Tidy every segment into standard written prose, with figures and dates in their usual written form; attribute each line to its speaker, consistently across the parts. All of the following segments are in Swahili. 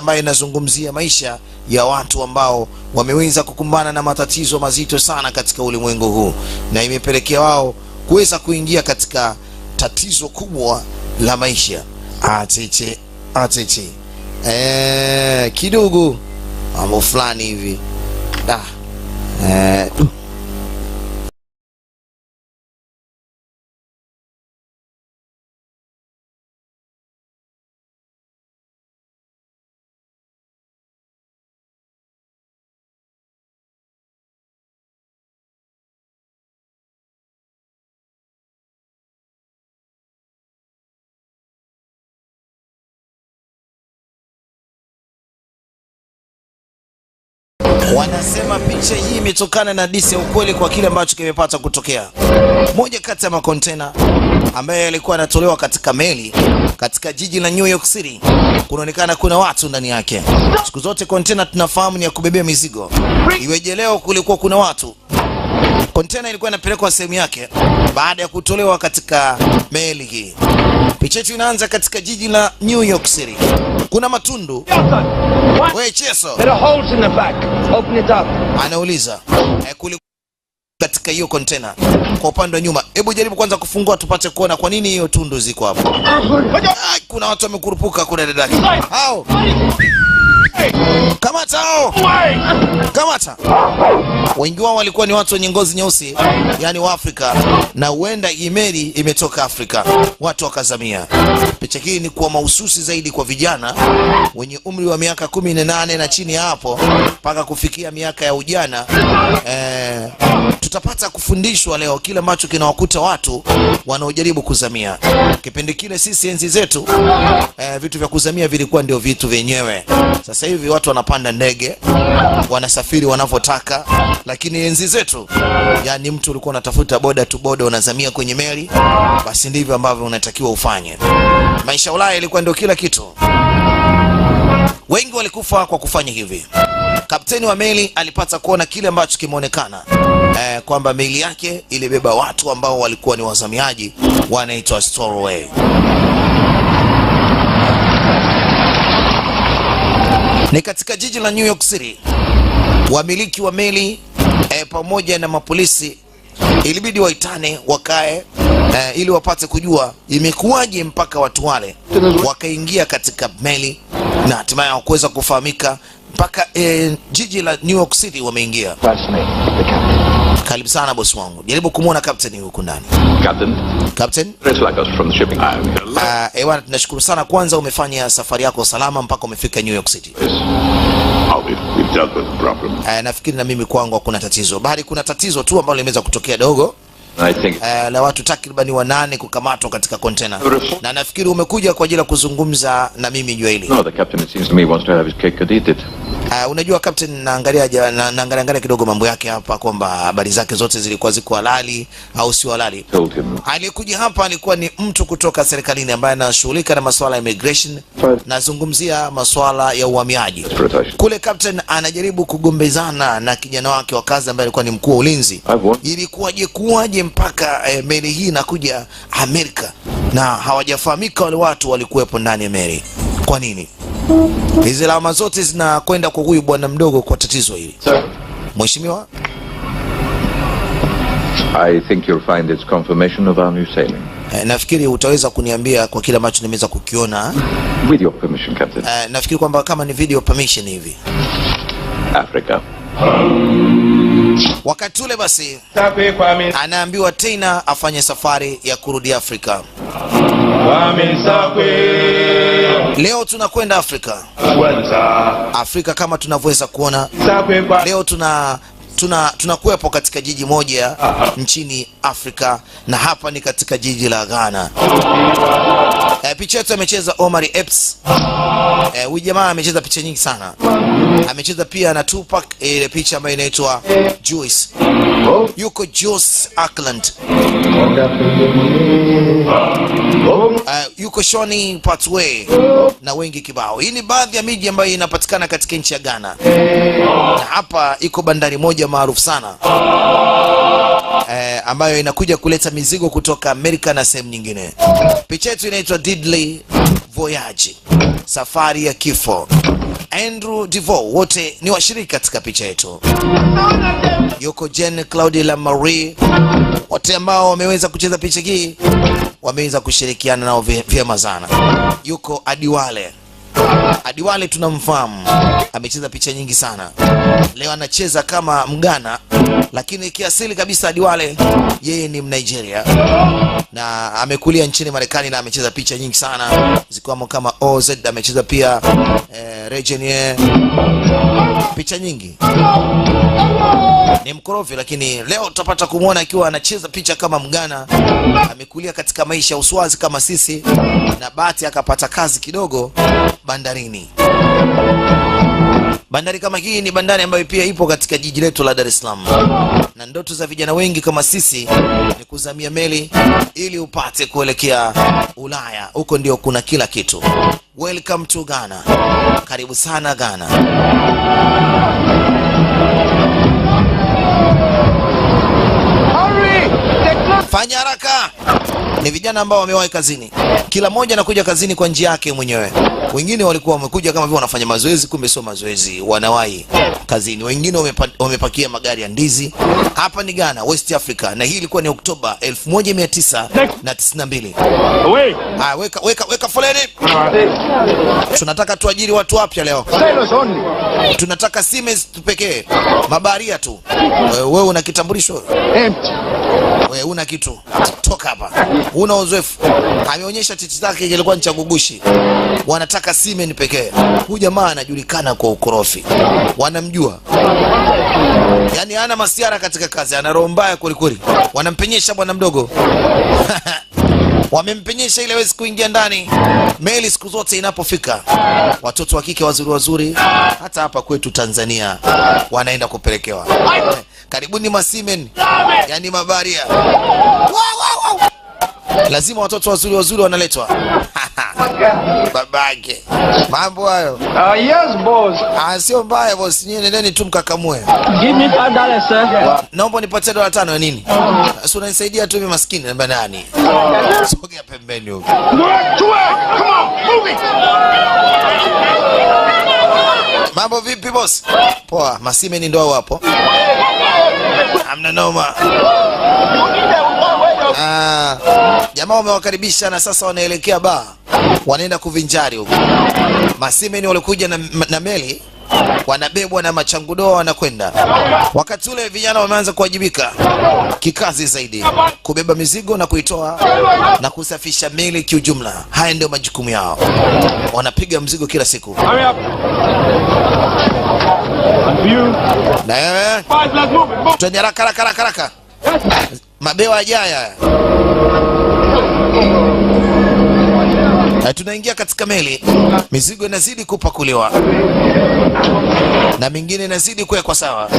Speaker 1: ambayo inazungumzia maisha ya watu ambao wameweza kukumbana na matatizo mazito sana katika ulimwengu huu, na imepelekea wao kuweza kuingia katika tatizo kubwa la maisha. Ateche kidogo mambo fulani hivi wanasema picha hii imetokana na hadithi ya ukweli kwa kile ambacho kimepata kutokea. Moja kati ya makontena ambaye yalikuwa yanatolewa katika meli katika jiji la New York City, kunaonekana kuna watu ndani yake. Siku zote kontena tunafahamu ni ya kubebea mizigo, iweje leo kulikuwa kuna watu? Kontena ilikuwa inapelekwa sehemu yake baada ya kutolewa katika meli hii. Picha yetu inaanza katika jiji la New York City. Kuna matundu. Wewe Cheso,
Speaker 2: there are holes in the back. Open it up.
Speaker 1: Anauliza katika hiyo kontena kwa upande wa nyuma. Hebu jaribu kwanza kufungua tupate kuona kwa nini hiyo tundu ziko hapo. Kuna watu wamekurupuka kuna dadaki. Hao. Kamata hao. Kamata. Wengi wao walikuwa ni watu wenye ngozi nyeusi, yani wa Afrika, na huenda imeli imetoka Afrika. Watu wakazamia. Picha hii ni kwa mahususi zaidi kwa vijana wenye umri wa miaka 18 na chini hapo mpaka kufikia miaka ya ujana. Tutapata kufundishwa leo kile ambacho kinawakuta watu wanaojaribu kuzamia. Kipindi kile sisi enzi zetu vitu vya kuzamia vilikuwa ndio vitu vyenyewe. Sasa hivi watu wanapanda ndege, wanasafiri wanavyotaka, lakini enzi zetu yani mtu ulikuwa unatafuta boda tu boda unazamia kwenye meli, basi ndivyo ambavyo unatakiwa ufanye. Maisha ya Ulaya ilikuwa ndio kila kitu. Wengi walikufa kwa kufanya hivi. Kapteni wa meli alipata kuona kile ambacho kimeonekana kwamba meli yake ilibeba watu ambao walikuwa ni wazamiaji, wanaitwa stowaway. Ni katika jiji la New York City. Wamiliki wa meli pamoja na mapolisi ilibidi waitane wakae ili wapate kujua imekuwaje mpaka watu wale wakaingia katika meli na hatimaye hawakuweza kufahamika mpaka jiji la New York City wameingia. Karibu sana boss wangu. Jaribu kumuona captain huko ndani. Captain?
Speaker 3: Like us from the shipping line.
Speaker 1: Bwana tunashukuru sana, kwanza umefanya safari yako salama mpaka umefika New York City.
Speaker 3: Yes. We've dealt with the problem.
Speaker 1: Nafikiri na mimi kwangu hakuna tatizo. Bali kuna tatizo tu ambalo limeweza kutokea dogo.
Speaker 3: I think
Speaker 1: la watu takriban 8 kukamatwa katika container. Na nafikiri umekuja kwa ajili ya kuzungumza na mimi juu hili.
Speaker 3: No, the captain it seems to me wants to have his cake and eat it.
Speaker 1: Unajua captain, naangalia kidogo mambo yake hapa kwamba habari zake zote zilikuwa ziko halali au si halali. Alikuja hapa alikuwa ni mtu kutoka serikalini ambaye anashughulika na masuala ya immigration, nazungumzia masuala ya uhamiaji. Kule captain anajaribu kugombezana na kijana wake wa kazi ambaye alikuwa ni mkuu wa ulinzi. Ilikuwaje mpaka meli hii inakuja Amerika na hawajafahamika wale watu walikuwepo ndani ya meli. Kwa nini? Hizi alama zote zinakwenda kwa huyu bwana mdogo kwa tatizo hili. Mheshimiwa,
Speaker 3: I think you'll find it's confirmation of our new sailing.
Speaker 1: Nafikiri utaweza kuniambia kwa kile ambacho nimeweza kukiona.
Speaker 3: With your permission, Captain.
Speaker 1: Nafikiri kwamba kama ni video permission hivi.
Speaker 3: Africa.
Speaker 1: Wakati ule basi anaambiwa tena afanye safari ya kurudi Afrika. Leo tunakwenda Afrika. Afrika kama tunavyoweza kuona. Leo tunakuwepo katika jiji moja nchini Afrika, na hapa ni katika jiji la Ghana. Picha yetu amecheza Omar Epps. Huyu jamaa amecheza picha nyingi sana. Amecheza pia na Tupac, ile picha ambayo inaitwa Juice. Yuko Joss Ackland. Yuko Shoni Patway na wengi kibao. Hii ni baadhi ya miji ambayo inapatikana katika nchi ya Ghana. Na hapa iko bandari moja maarufu sana ambayo inakuja kuleta mizigo kutoka Amerika na sehemu nyingine. Picha yetu inaitwa Deadly Voyage, safari ya kifo. Andrew Devoe, wote ni washiriki katika picha yetu. Yuko Jen Claudia La Marie, wote ambao wameweza kucheza picha hii wameweza kushirikiana nao vyema sana. Yuko Adiwale. Adiwale tunamfahamu, amecheza picha nyingi sana. Leo anacheza kama Mgana, lakini kiasili kabisa Adiwale yeye ni Mnigeria na amekulia nchini Marekani na amecheza picha nyingi sana zikiwamo kama OZ. Amecheza pia Regenie, picha nyingi. Ni mkorofi, lakini leo tutapata kumwona akiwa anacheza picha kama Mgana. Amekulia katika maisha ya uswazi kama sisi, na bahati akapata kazi kidogo bandarini. Bandari kama hii ni bandari ambayo pia ipo katika jiji letu la Dar es Salaam, na ndoto za vijana wengi kama sisi ni kuzamia meli ili upate kuelekea Ulaya. Huko ndio kuna kila kitu. Welcome to Ghana. Karibu sana Ghana. Fanya haraka. Ni vijana ambao wamewahi kazini. Kila mmoja anakuja kazini kwa njia yake mwenyewe. Wengine walikuwa wamekuja kama vile wanafanya mazoezi, kumbe sio mazoezi, wanawahi kazini. Wengine wamepakia magari ya ndizi. Hapa ni Ghana, West Africa, na hii ilikuwa ni Oktoba 1992. Weka foleni. Tunataka tuajiri watu wapya leo. Tunataka Siemens tu pekee, mabaharia tu. Wewe una kitambulisho? Wewe una kitu? Toka hapa. Una uzoefu? Ameonyesha titi zake ilikuwa ni chagugushi. Wanataka Siemens pekee. Huyu jamaa anajulikana kwa ukorofi. Wanamjua. Yaani hana masiara katika kazi, ana roho mbaya kweli kweli. Wanampenyesha bwana mdogo. Wamempenyesha ile hawezi kuingia ndani. Meli siku zote inapofika, watoto wa kike wazuri wazuri, hata hapa kwetu Tanzania wanaenda kupelekewa. Karibuni Masimen, yani mabaharia. Lazima watoto wazuri wazuri wanaletwa. Babake. Mambo hayo.
Speaker 2: Yes, boss.
Speaker 1: Sio mbaya boss, nyinyi nendeni tu mkakamue.
Speaker 2: Give me $5, sir.
Speaker 1: Naomba nipatie $5 ya nini? Sio unanisaidia tu mimi maskini namba nani? Sogea pembeni huko.
Speaker 2: Come on, move it.
Speaker 1: Mambo vipi boss? Poa, Masimeni ndo hapo. Hamna noma. Jamaa wamewakaribisha na sasa wanaelekea baa. Wanaenda kuvinjari huko. Masimeni walikuja na meli, wanabebwa na machangudoa wanakwenda. Wakati ule vijana wameanza kuwajibika kikazi zaidi, kubeba mizigo na kuitoa na kusafisha meli kiujumla. Haya ndio majukumu yao. Wanapiga mzigo kila siku. Na wewe twende haraka. Mabewa ajaya. Tunaingia katika meli, mizigo inazidi kupakuliwa na mingine inazidi kuwekwa sawa.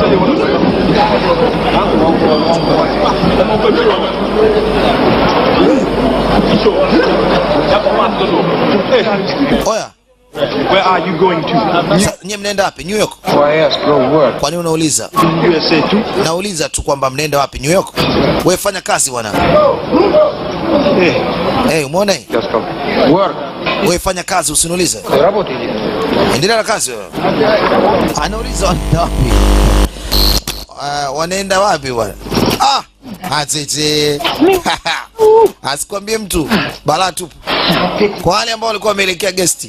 Speaker 1: Oya,
Speaker 2: Where are you going to?
Speaker 1: Nye mnaenda wapi? New York?
Speaker 2: Why ask for work?
Speaker 1: Kwani unauliza?
Speaker 2: USA too?
Speaker 1: Nauliza tu kwamba mnaenda wapi New York? Wewe fanya kazi bwana. Hey, umeona?
Speaker 2: Just come. Work.
Speaker 1: Wewe fanya kazi usiniulize. Endelea na kazi wewe. Anauliza wanaenda wapi? Wanaenda wapi bwana? Atete. Asikwambie mtu balaa tu. Kwa wale ambao walikuwa wameelekea guest,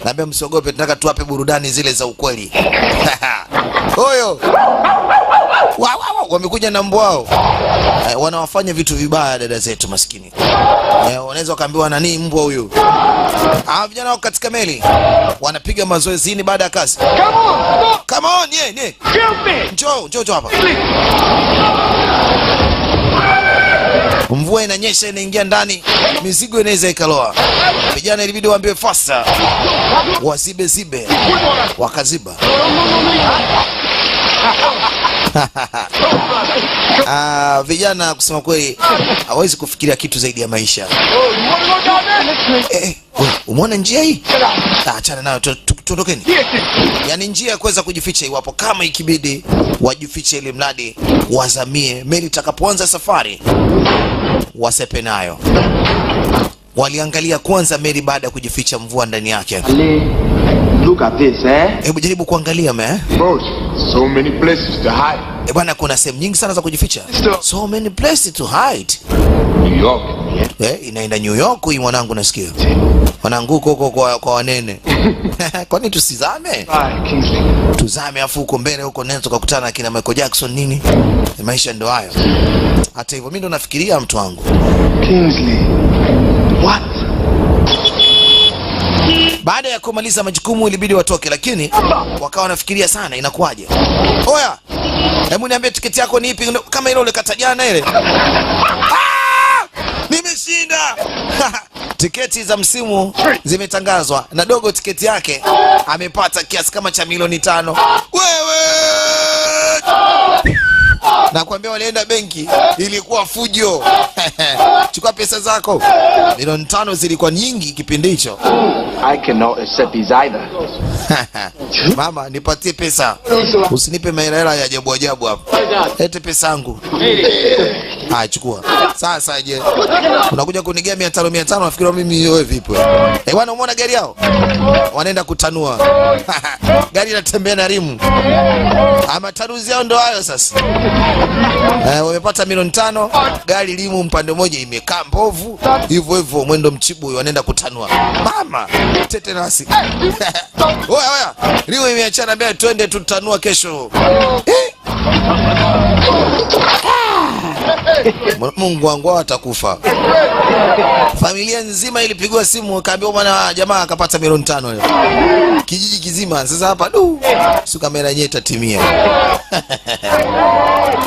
Speaker 1: naambia msiogope, tunataka tuwape burudani zile za ukweli. Oyo. Wamekuja na mbwa wao. Wanawafanya vitu vibaya dada zetu maskini. Wanaweza kaambiwa nani mbwa huyu. Vijana wako katika meli wanapiga mazoezi ni baada ya kazi. Come on, yeah. Njoo hapa. Mvua inanyesha, inaingia ndani, mizigo inaweza ikaloa. Vijana ilibidi waambiwe faster, wasibe, wakaziba. Vijana kusema kweli hawezi kufikiria kitu zaidi ya maisha. Umeona njia hii? Achana nayo, tuondokeni. Yaani njia ya kuweza kujificha iwapo kama ikibidi wajifiche, ili mradi wazamie meli itakapoanza safari wasepe nayo. waliangalia kwanza meli baada ya kujificha mvua ndani yake.
Speaker 2: Ali, look at this, eh?
Speaker 1: Hebu jaribu kuangalia
Speaker 2: Boss, so many places to hide.
Speaker 1: bwana, kuna sehemu nyingi sana za kujificha. So many places to hide.
Speaker 2: New York, yeah.
Speaker 1: Inaenda New York hii mwanangu, nasikia. Mwanangu huko kwa wanene. Kwani tusizame?
Speaker 2: Kingsley.
Speaker 1: Tuzame afu huko mbele huko nene tukakutana na kina Michael Jackson nini? Maisha ndio hayo. Hata hivyo mimi ndo nafikiria mtu wangu.
Speaker 2: Kingsley. What?
Speaker 1: Baada ya kumaliza majukumu ilibidi watoke, lakini wakawa wanafikiria sana inakuwaje. Oya, hebu niambie tiketi yako ni ipi, kama ile ulikata jana ile. Nimeshinda. Tiketi za msimu zimetangazwa na Dogo tiketi yake amepata kiasi kama cha milioni 5. Wewe! Nakwambia walienda benki, ilikuwa fujo. Chukua pesa zako. Milioni 5 zilikuwa nyingi kipindi hicho.
Speaker 2: I cannot accept these either.
Speaker 1: Mama, nipatie pesa. Usinipe mahela ya ajabu ajabu hapo. Lete pesa yangu. Chukua. Sasa je, unakuja kunigea 500 nafikiri mimi wewe vipi? Bwana, umeona gari yao? Wanaenda kutanua. Gari inatembea na rimu. Ama taruzi yao ndo hayo sasa. Wamepata milioni 5, gari limu mpande mmoja imekaa mbovu. Hivyo hivyo mwendo mchibu wanaenda kutanua. Mama, tete nasi. Oya, limu imeachana mbele, twende tutanua kesho. Mungu wangu atakufa. Familia nzima ilipigwa simu, kaambiwa bwana jamaa akapata milioni 5 leo. Kijiji kizima sasa hapa si kamera yenyewe itatimia.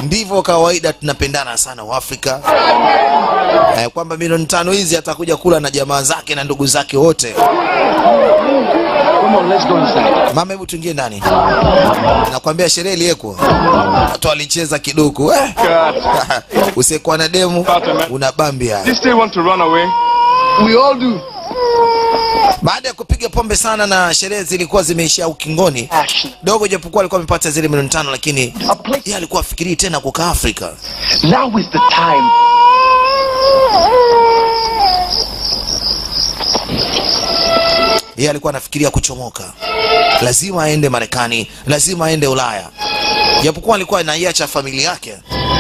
Speaker 1: Ndivyo kawaida tunapendana sana Waafrika. Kwamba milioni 5 hizi atakuja kula na jamaa zake na ndugu zake wote.
Speaker 2: Come on, let's go inside.
Speaker 1: Mama, hebu tuingie ndani. Nakwambia sherehe iliyeko. Watu walicheza kidogo. Usikuwa na demu unabambia.
Speaker 2: They still want to run away. We all do.
Speaker 1: Baada ya kupiga pombe sana na sherehe zilikuwa zimeishia ukingoni, Dogo japokuwa alikuwa amepata zile milioni 5, lakini yeye alikuwa afikirii tena kukaa Afrika.
Speaker 2: Now is the time.
Speaker 1: Yeye alikuwa anafikiria kuchomoka. Lazima aende Marekani, lazima aende Ulaya. Japokuwa alikuwa anaiacha familia yake,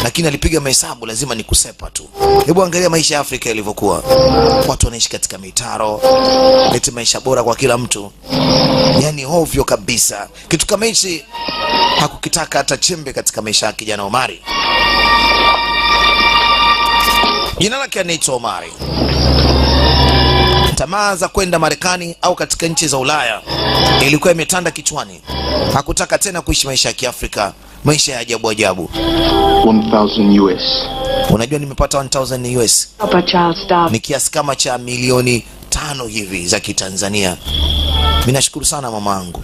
Speaker 1: lakini alipiga mahesabu, lazima ni kusepa tu. Hebu angalia maisha ya Afrika yalivyokuwa. Watu wanaishi katika mitaro, leti maisha bora kwa kila mtu. Yaani ovyo kabisa. Kitu kama hichi hakukitaka hata chembe katika maisha ya kijana Omari. Jina lake anaitwa Omari. Tamaa za kwenda Marekani au katika nchi za Ulaya ilikuwa imetanda kichwani. Hakutaka tena kuishi maisha ya Kiafrika, maisha ya ajabu ajabu.
Speaker 2: 1000 US.
Speaker 1: Unajua nimepata 1000 US. Ni kiasi kama cha milioni 5 hivi za Kitanzania. Mimi nashukuru sana mamangu.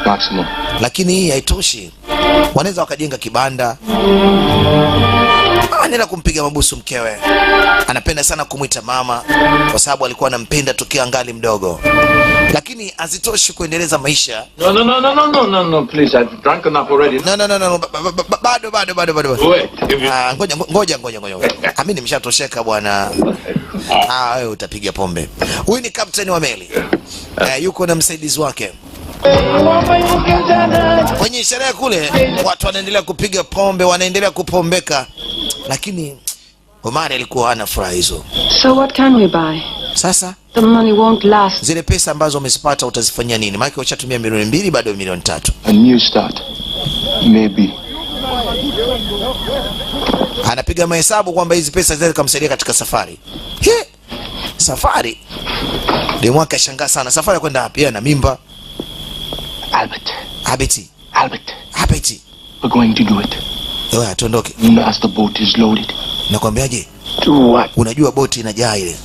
Speaker 2: Maximum.
Speaker 1: Lakini hii haitoshi. Wanaweza wakajenga kibanda. Anaenda kumpiga mabusu mkewe. Anapenda sana kumuita mama kwa sababu alikuwa anampenda tokea angali mdogo. Lakini hazitoshi kuendeleza maisha.
Speaker 3: No, please, I've drunk enough already.
Speaker 1: No. Bado. Ngoja. Mimi nimeshatosheka bwana. Wewe utapiga pombe. Huyu ni kapteni wa meli. Yuko na msaidizi wake. Kwenye sherehe kule watu wanaendelea kupiga pombe, wanaendelea kupombeka. Lakini Omari alikuwa hana furaha hizo.
Speaker 4: So what can we buy?
Speaker 1: Sasa
Speaker 4: The money won't last.
Speaker 1: zile pesa ambazo umezipata utazifanyia nini? Maana uchatumia milioni 2 bado milioni 3.
Speaker 2: A new start. Maybe.
Speaker 1: Anapiga mahesabu kwamba hizi pesa zinaweza kumsaidia katika safari. Safari? Ndio mwaka shangaa sana. Safari kwenda wapi? Na mimba.
Speaker 2: Albert.
Speaker 1: We're
Speaker 2: going to do it.
Speaker 1: Wewe tuondoke.
Speaker 2: As the boat is loaded.
Speaker 1: Nakwambiaje?
Speaker 2: Do what?
Speaker 1: Unajua boti inajaa ile.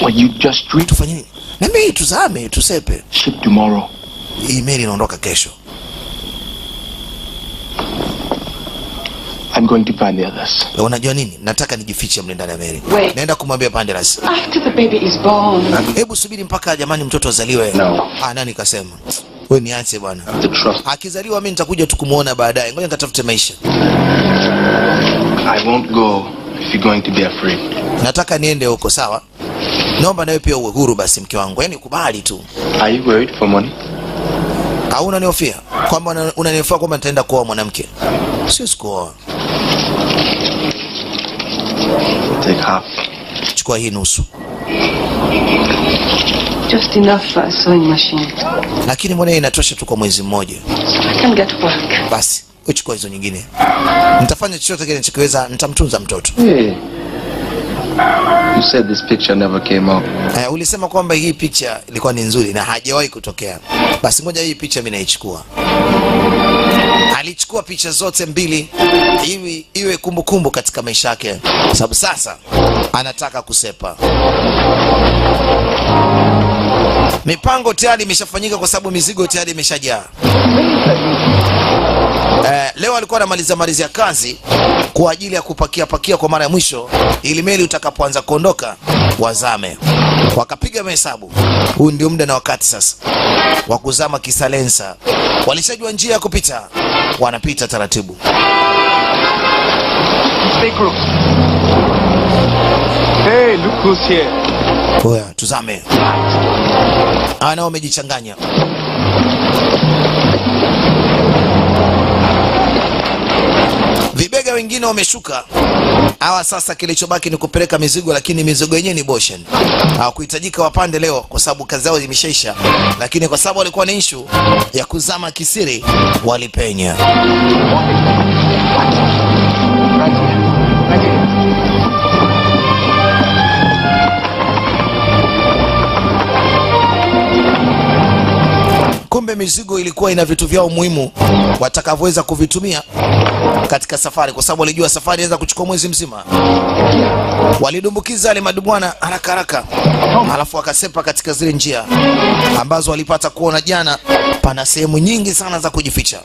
Speaker 2: What you just read?
Speaker 1: Tufanye nini? Na mimi tuzame, tusepe.
Speaker 2: Ship tomorrow.
Speaker 1: Email inaondoka kesho.
Speaker 2: I'm going to find the others.
Speaker 1: Unajua nini? Nataka nijifiche mle ndani ya meli. Naenda kumwambia Panderas.
Speaker 4: After the baby is born.
Speaker 1: Hebu subiri mpaka jamani mtoto azaliwe.
Speaker 2: No.
Speaker 1: Nani kasema? Wewe niache bwana.
Speaker 2: Trust.
Speaker 1: Akizaliwa mimi nitakuja tu kumuona baadaye. Ngoja nikatafute maisha.
Speaker 2: I won't go if you're going to be afraid.
Speaker 1: Nataka niende huko, sawa? Naomba nawe pia uwe huru basi mke wangu. Yaani kubali tu.
Speaker 5: Are you worried for money?
Speaker 1: Au unanihofia kwamba unanifaa kwamba nitaenda kuoa mwanamke? Sio sikuoa.
Speaker 5: Take half.
Speaker 1: Chukua hii nusu.
Speaker 4: Just enough for a sewing machine.
Speaker 1: Lakini mbona inatosha tu kwa mwezi mmoja?
Speaker 4: I can get work.
Speaker 1: Basi, uchukua hizo nyingine. Nitafanya chochote kile nitakachoweza, nitamtunza mtoto.
Speaker 5: Hey. You said this picture never came out.
Speaker 1: Ulisema kwamba hii picha ilikuwa ni nzuri na hajawahi kutokea. Basi ngoja hii picha mimi naichukua. Alichukua picha zote mbili iwe kumbukumbu katika maisha yake. Sababu sasa anataka kusepa. Mipango tayari imeshafanyika kwa sababu mizigo tayari imeshajaa. Leo alikuwa anamalizia kazi kwa ajili ya pakia kwa mara ya mwisho ili meli utakapoanza kuondoka wazame. Wakapiga mahesabu. Huu ndio muda na wakati sasa wa kuzama kisalensa. Walishajua njia ya kupita. Wanapita taratibu.
Speaker 2: Stay crew. Hey, look who's here.
Speaker 1: Oya, tuzame. Nao wamejichanganya. Vibega wengine wameshuka. Hawa sasa kilichobaki ni kupeleka mizigo, lakini mizigo yenyewe ni boshen. Hawakuhitajika wapande leo kwa sababu kazi yao zimeshaisha, lakini kwa sababu walikuwa na issue ya kuzama kisiri walipenya. Kumbe mizigo ilikuwa ina vitu vyao muhimu watakavyoweza kuvitumia katika safari, kwa sababu walijua safari inaweza kuchukua mwezi mzima. Walidumbukiza wale madubwana haraka, alafu wakasepa katika zile njia ambazo walipata kuona jana. Pana sehemu nyingi sana za kujificha.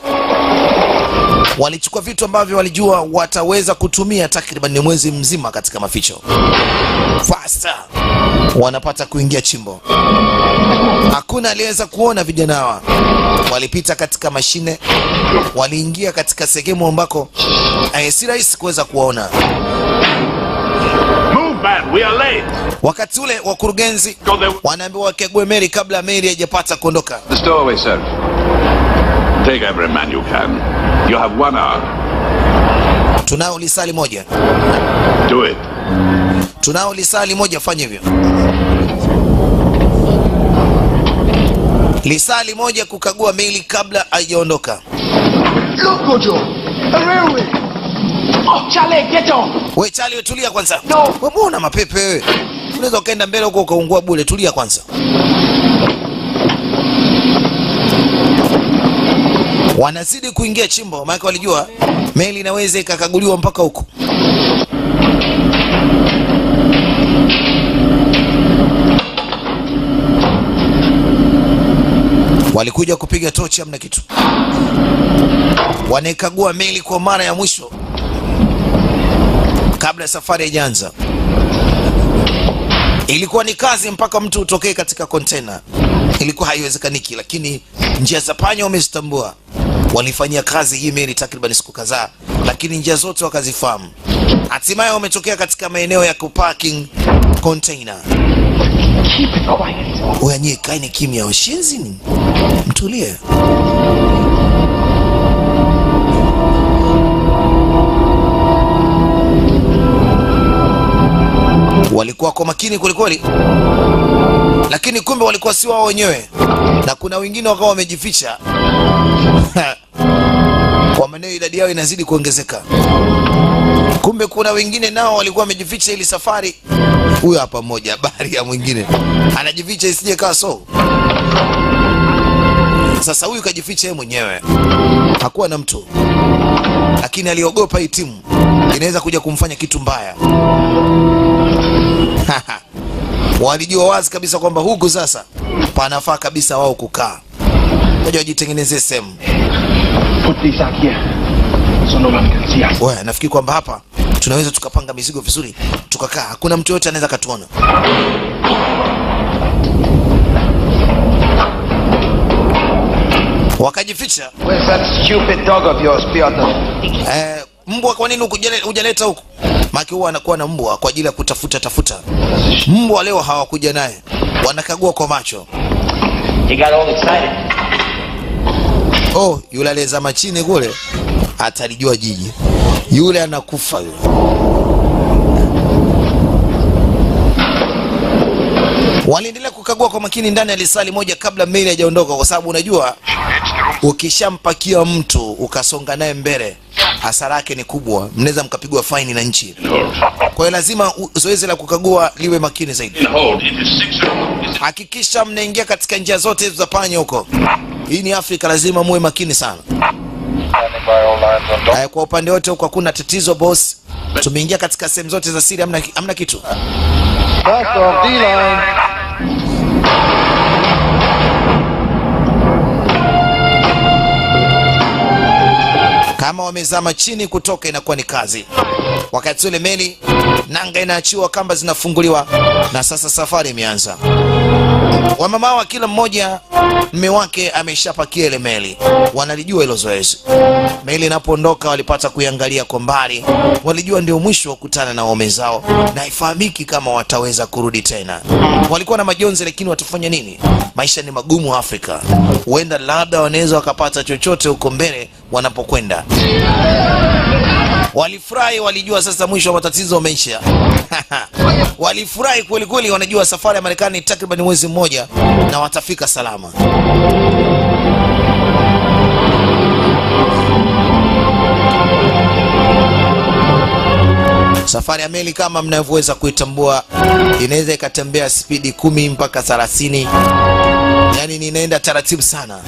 Speaker 1: Walichukua vitu ambavyo walijua wataweza kutumia takriban mwezi mzima katika maficho. Faster wanapata kuingia chimbo. Hakuna aliyeweza kuona vijana hawa. Walipita katika mashine, waliingia katika sehemu ambako si rahisi kuweza kuwaona.
Speaker 3: Move, man, we are late.
Speaker 1: Wakati ule wakurugenzi wanaambiwa wakague meli kabla meli haijapata kuondoka.
Speaker 3: The stowaway, sir. Take every man you can. You have 1 hour.
Speaker 1: Tunao lisali moja.
Speaker 3: Do it.
Speaker 1: Tunao lisali moja, fanya hivyo. Lisali moja kukagua meli kabla haijaondoka.
Speaker 2: Look, Gojo. A railway. Oh, Charlie, get on.
Speaker 1: We Charlie, tulia kwanza.
Speaker 2: No.
Speaker 1: Wewe mbona mapepe wewe? Unaweza ukaenda mbele huko ukaungua bure, tulia kwanza. Wanazidi kuingia chimbo, maana walijua meli inaweza ikakaguliwa mpaka huko. Walikuja kupiga tochi, hamna kitu. Wanaikagua meli kwa mara ya mwisho kabla safari haijaanza. Ilikuwa ni kazi mpaka mtu utokee katika container. Ilikuwa haiwezekaniki, lakini njia za panya wamezitambua. Walifanyia kazi hii meli takriban siku kadhaa, lakini njia zote wakazifahamu. Hatimaye wametokea katika maeneo ya kuparking container.
Speaker 2: Keep it quiet.
Speaker 1: Oya nyie, kaini kimya, washenzi ni mtulie. Walikuwa kwa makini kwelikweli, lakini kumbe walikuwa si wao wenyewe, na kuna wengine wakawa wamejificha. Kwa maana idadi yao inazidi kuongezeka. Kumbe kuna wengine nao walikuwa wamejificha ili safari. Huyu hapa mmoja, habari ya mwingine anajificha isije kaa so. Sasa huyu kajificha yeye mwenyewe, hakuwa na mtu, lakini aliogopa hii timu inaweza kuja kumfanya kitu mbaya. Walijua wazi kabisa kwamba huku sasa panafaa kabisa wao kukaa. Ngoja wajitengenezee sehemu.
Speaker 2: Put this out here so no one can see us.
Speaker 1: Wewe nafikiri kwamba hapa tunaweza tukapanga mizigo vizuri, tukakaa, hakuna mtu yote anaweza katuona. Wakajificha.
Speaker 6: Where's that stupid dog of yours, Piotr?
Speaker 1: Mbwa, kwa nini hujaleta huku? Maki huwa anakuwa na mbwa kwa ajili ya kutafuta. Mbwa leo hawakuja naye. Wanakagua kwa macho.
Speaker 6: He got all excited.
Speaker 1: Oh, yule aliyezama chini kule atalijua jiji. Yule anakufa yule. Waliendelea kukagua kwa makini ndani ya lisali moja kabla meli haijaondoka, kwa sababu unajua ukishampakia mtu ukasonga naye mbele, hasara yake ni kubwa, mnaweza mkapigwa faini na nchi. Kwa hiyo lazima zoezi la kukagua liwe makini zaidi. Hakikisha mnaingia katika njia zote za panya huko. Hii ni Afrika, lazima muwe makini sana. Kwa upande wote huko hakuna tatizo boss. Tumeingia katika sehemu zote za siri, hamna kitu.
Speaker 2: First off, D-line.
Speaker 1: Kama wamezama chini, kutoka inakuwa ni kazi. Wakati ule meli nanga inaachiwa, kamba zinafunguliwa, na sasa safari imeanza. Wamama wa kila mmoja mme wake ameshapakia ile meli, wanalijua hilo zoezi. Meli inapoondoka walipata kuiangalia kwa mbali, walijua ndio mwisho wa kukutana na waume zao na haifahamiki kama wataweza kurudi tena. Walikuwa na majonzi, lakini watafanya nini? Maisha ni magumu Afrika. Huenda labda wanaweza wakapata chochote huko mbele wanapokwenda. Walifurahi, walijua sasa mwisho wa matatizo umeisha. Walifurahi kweli kweli, wanajua safari ya Marekani takriban mwezi mmoja na watafika salama. Safari ya meli kama mnavyoweza kuitambua inaweza ikatembea spidi 10 mpaka 30. Yaani inaenda taratibu sana.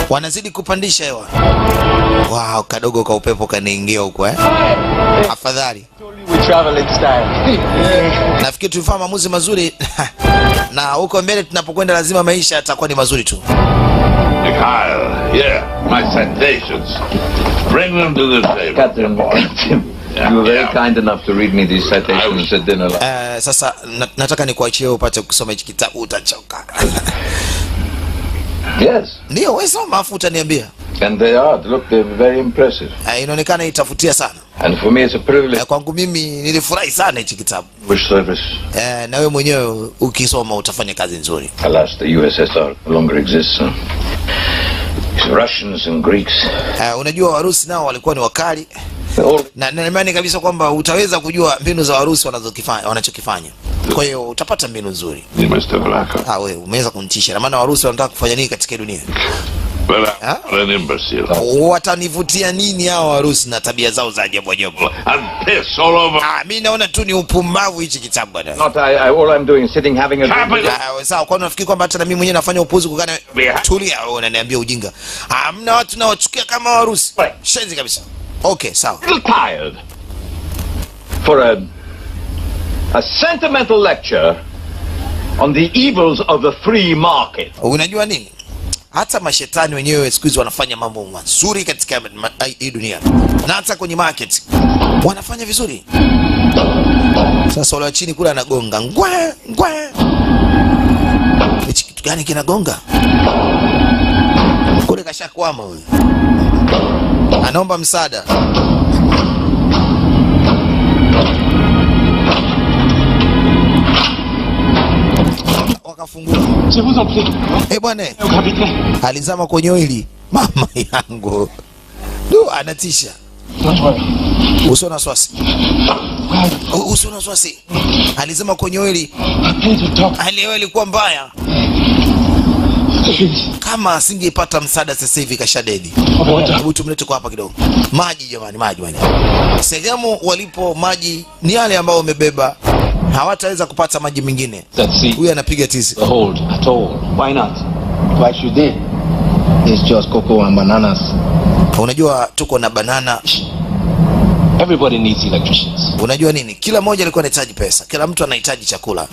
Speaker 1: Wanazidi kupandisha hewa. Wow, kadogo ka upepo kanaingia huko Afadhali.
Speaker 2: We travel in style.
Speaker 1: Nafikiri tulifanya maamuzi mazuri. Na huko mbele tunapokwenda lazima maisha yatakuwa ni mazuri tu.
Speaker 3: Mikhail, here, my citations. Bring them to the table.
Speaker 5: Captain, you were very kind enough to read me these citations at dinner.
Speaker 1: Sasa nataka nikuachie upate kusoma hiki kitabu, utachoka.
Speaker 5: Yes.
Speaker 1: Ndio, wewe soma afu utaniambia.
Speaker 5: And they are. Look, they're very impressive.
Speaker 1: Inaonekana itafutia sana.
Speaker 5: And for me it's a privilege.
Speaker 1: Kwangu mimi nilifurahi sana hiki kitabu.
Speaker 5: Which service?
Speaker 1: Na wewe mwenyewe ukisoma utafanya kazi nzuri.
Speaker 5: Alas, the USSR no longer exists. Russians and Greeks.
Speaker 1: Unajua Warusi nao walikuwa ni wakali. Na naimani kabisa kwamba utaweza kujua mbinu za Warusi wanachokifanya. Kwa hiyo utapata mbinu nzuri.
Speaker 3: Ni Mr. Black.
Speaker 1: Wewe umeweza kumtisha. Na maana Warusi wanataka kufanya nini katika dunia?
Speaker 3: Well, an imbecile.
Speaker 1: Watanivutia nini hao Warusi na tabia zao za ajabu ajabu?
Speaker 3: And piss all over.
Speaker 1: Mimi naona tu ni upumbavu hichi kitabu bwana.
Speaker 5: Not all I'm doing is sitting having a drink.
Speaker 1: Sawa, kwa nini unafikiri kwamba hata na mimi mwenyewe nafanya upuzi kukana? Tulia wewe, unaniambia ujinga. Hamna watu na wachukia kama Warusi. Shenzi kabisa. Okay, sawa.
Speaker 5: A little tired for a sentimental lecture on the evils of the free market.
Speaker 1: Unajua nini? Hata mashetani wenyewe siku hizi wanafanya mambo mazuri katika hii dunia. Na hata kwenye market wanafanya vizuri. Sasa wale wa chini kule anagonga. Ngwe, ngwe. Hichi kitu gani kinagonga? Kule kashakwama huyu. Anaomba msaada. Wakafungua.
Speaker 2: Je vous en prie.
Speaker 1: Bwana.
Speaker 2: Capitaine.
Speaker 1: Alizama kwenye oili. Mama yangu. Anatisha. Usio na wasiwasi. Usio na wasiwasi. Alizama kwenye oili. Hali yao ilikuwa mbaya. Kama asingepata msaada sasa hivi kashadedi. Hebu tumlete kwa hapa kidogo. Maji jamani, maji. Sehemu walipo maji ni yale ambao wamebeba. Hawataweza kupata maji mengine. Huyu anapiga tizi.
Speaker 7: The hold at all. Why not?
Speaker 2: Twice you did. It's just cocoa and bananas.
Speaker 1: Unajua tuko na banana.
Speaker 7: Everybody needs electricians.
Speaker 1: Unajua nini? Kila mmoja alikuwa anahitaji pesa. Kila mtu anahitaji chakula.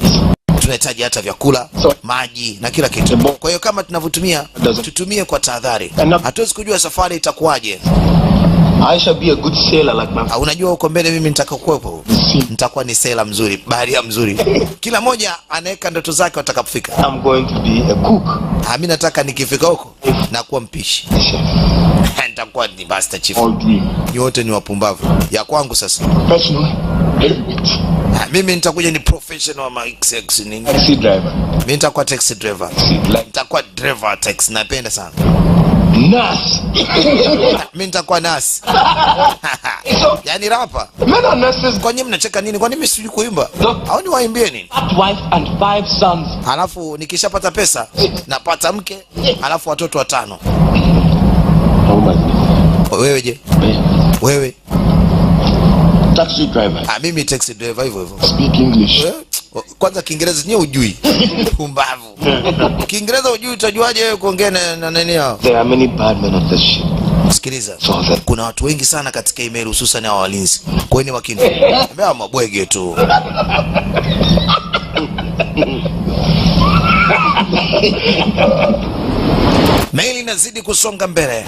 Speaker 1: tunahitaji hata vyakula, maji na kila kitu. Kwa hiyo kama tunavyotumia, tutumie kwa tahadhari. Hatuwezi kujua safari itakuwaje.
Speaker 2: I shall be a good sailor like my...
Speaker 1: Unajua uko mbele mimi nitakakuwepo. Nitakuwa ni sailor mzuri, baharia mzuri. Kila moja anaweka ndoto zake watakapofika.
Speaker 2: I'm going to be a cook.
Speaker 1: Mimi nataka nikifika huko na kuwa mpishi. Nitakuwa ni master chief. Yote ni wapumbavu. Ya kwangu sasa.
Speaker 2: Professional. Everything.
Speaker 1: Mimi nitakuja ni professional wa XX nini?
Speaker 2: Taxi driver.
Speaker 1: Mimi nitakuwa taxi driver. Nitakuwa driver taxi, napenda sana.
Speaker 2: Nurse.
Speaker 1: Mimi nitakuwa nurse. Yaani rapa.
Speaker 2: Men are nurses.
Speaker 1: Kwa nini mnacheka nini? Kwa nini mimi sijui kuimba? Au ni waimbie nini?
Speaker 7: Wife and 5 sons.
Speaker 1: Alafu nikishapata pesa, napata mke, alafu watoto 5. Wewe je? Wewe?
Speaker 2: Taxi driver.
Speaker 1: Mimi taxi driver hivyo hivyo.
Speaker 2: Speak English.
Speaker 1: Kwanza Kiingereza nyewe hujui. Pumbavu. Kiingereza hujui utajuaje wewe kuongea na nani hao?
Speaker 2: There are many bad men on this ship.
Speaker 1: Sikiliza. Kuna watu wengi sana katika email hususan hao walinzi. Kwa nini wakini? Mbona mabwege tu. Meli inazidi kusonga mbele.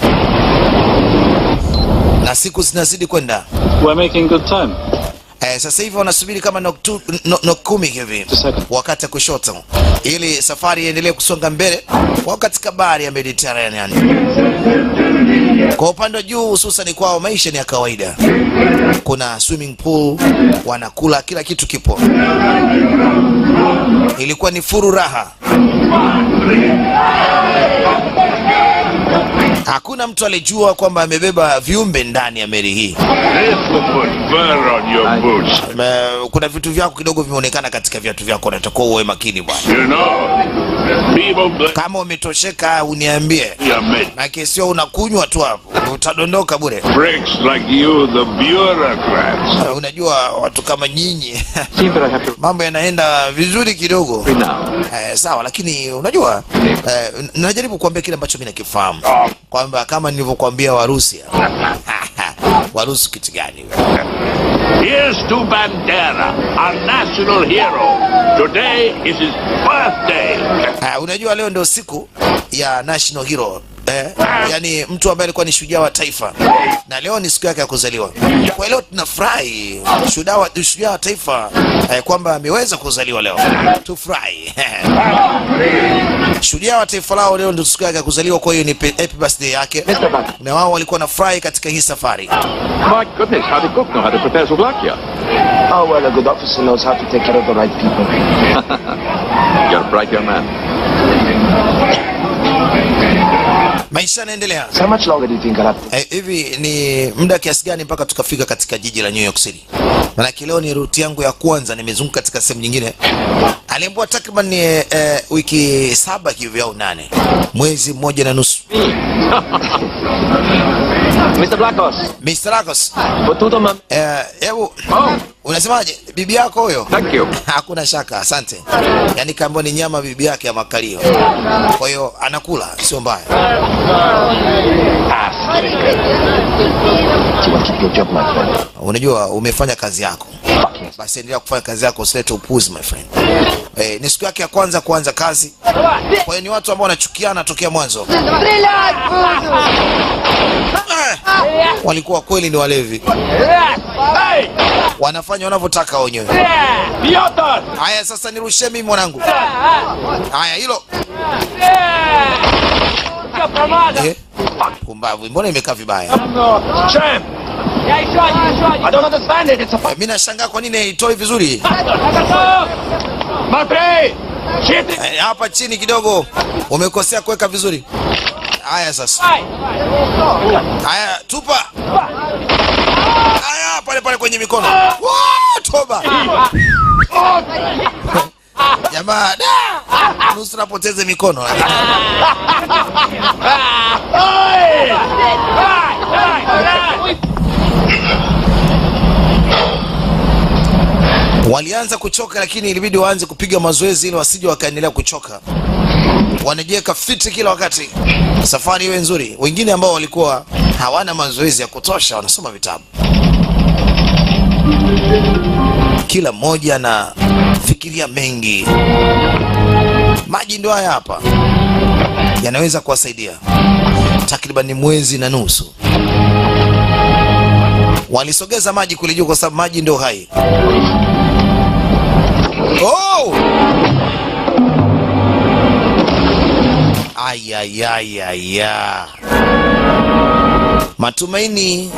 Speaker 1: Na siku zinazidi kwenda.
Speaker 7: We're making good time.
Speaker 1: Sasa hivi wanasubiri kama nokumi hivi wakati kushoto ili safari iendelee kusonga mbele kwa katika bahari ya Mediterranean. Kwa upande wa juu hususan kwao maisha ni ya kawaida. Kuna swimming pool, wanakula, kila kitu kipo. Ilikuwa ni furaha. Hakuna mtu alijua kwamba amebeba viumbe ndani ya meli hii. Kuna vitu vyako kidogo vimeonekana katika viatu vyako, natakuwa uwe makini bwana. Kama umetosheka uniambie. Na kesho unakunywa tu hapo, utadondoka bure. Unajua watu kama nyinyi mambo yanaenda vizuri kidogo. Sawa, lakini unajua najaribu kuambia kile ambacho mimi nakifahamu. Kwamba kama nilivyokuambia Warusi. Warusi kitu gani?
Speaker 3: Here's to Bandera, our national hero. Today is his birthday.
Speaker 1: Unajua leo ndio siku ya national hero. Yani mtu ambaye alikuwa ni shujaa wa taifa. Na leo ni siku yake ya kuzaliwa. Kwa leo tunafurahi shujaa wa taifa kwamba ameweza kuzaliwa leo. Tufurahi. Shujaa wa taifa lao leo ndio siku yake ya kuzaliwa, kwa hiyo ni happy birthday yake. Na wao walikuwa na furahi katika hii safari.
Speaker 5: My goodness, how to cook, know how to prepare souvlaki.
Speaker 2: Oh, well, a good officer knows how to take care of the right people.
Speaker 5: You're a bright young man.
Speaker 1: Maisha yanaendelea.
Speaker 2: So how much longer do you think I'll have to...
Speaker 1: Hivi ni muda kiasi gani mpaka tukafika katika jiji la New York City? Maana leo ni ruti yangu ya kwanza, nimezunguka katika sehemu nyingine. Aliambiwa takriban wiki 7 hivi au 8. Mwezi 1.5.
Speaker 5: Mr. Blackos.
Speaker 1: Mr. Blackos.
Speaker 5: Potuto mam.
Speaker 1: Unasemaje? Bibi yako huyo?
Speaker 5: Thank you.
Speaker 1: Hakuna shaka, asante. Yaani kama ni nyama bibi yake ya makalio. Kwa hiyo anakula, sio mbaya. Unajua umefanya kazi yako. Basi endelea kufanya kazi yako, usilete upuzi my friend. Ni siku yake ya kwanza kuanza kazi. Kwa hiyo ni watu ambao wanachukiana tokea mwanzo. Walikuwa kweli ni walevi. Wanafanya wanavyotaka wenyewe. Haya sasa nirushe mimi mwanangu. Haya hilo. Pumbavu, mbona imekaa vibaya?
Speaker 5: Champ. I don't understand it. It's a
Speaker 1: Mimi nashangaa kwa nini haitoi vizuri.
Speaker 5: Mate!
Speaker 1: Hapa chini kidogo umekosea kuweka vizuri. Haya sasa. Haya tupa. Haya pale kwenye mikono. Toba. Jamaa, nusu napoteze mikono. Walianza kuchoka, lakini ilibidi waanze kupiga mazoezi ili wasije wakaendelea kuchoka. Wanajiweka fiti kila wakati safari iwe nzuri. Wengine ambao walikuwa hawana mazoezi ya kutosha wanasoma vitabu. kila mmoja anafikiria mengi. Maji ndio haya hapa, yanaweza kuwasaidia. Takriban mwezi na nusu walisogeza maji kule juu kwa sababu maji ndio hai. Oh! Ayayayaya. Matumaini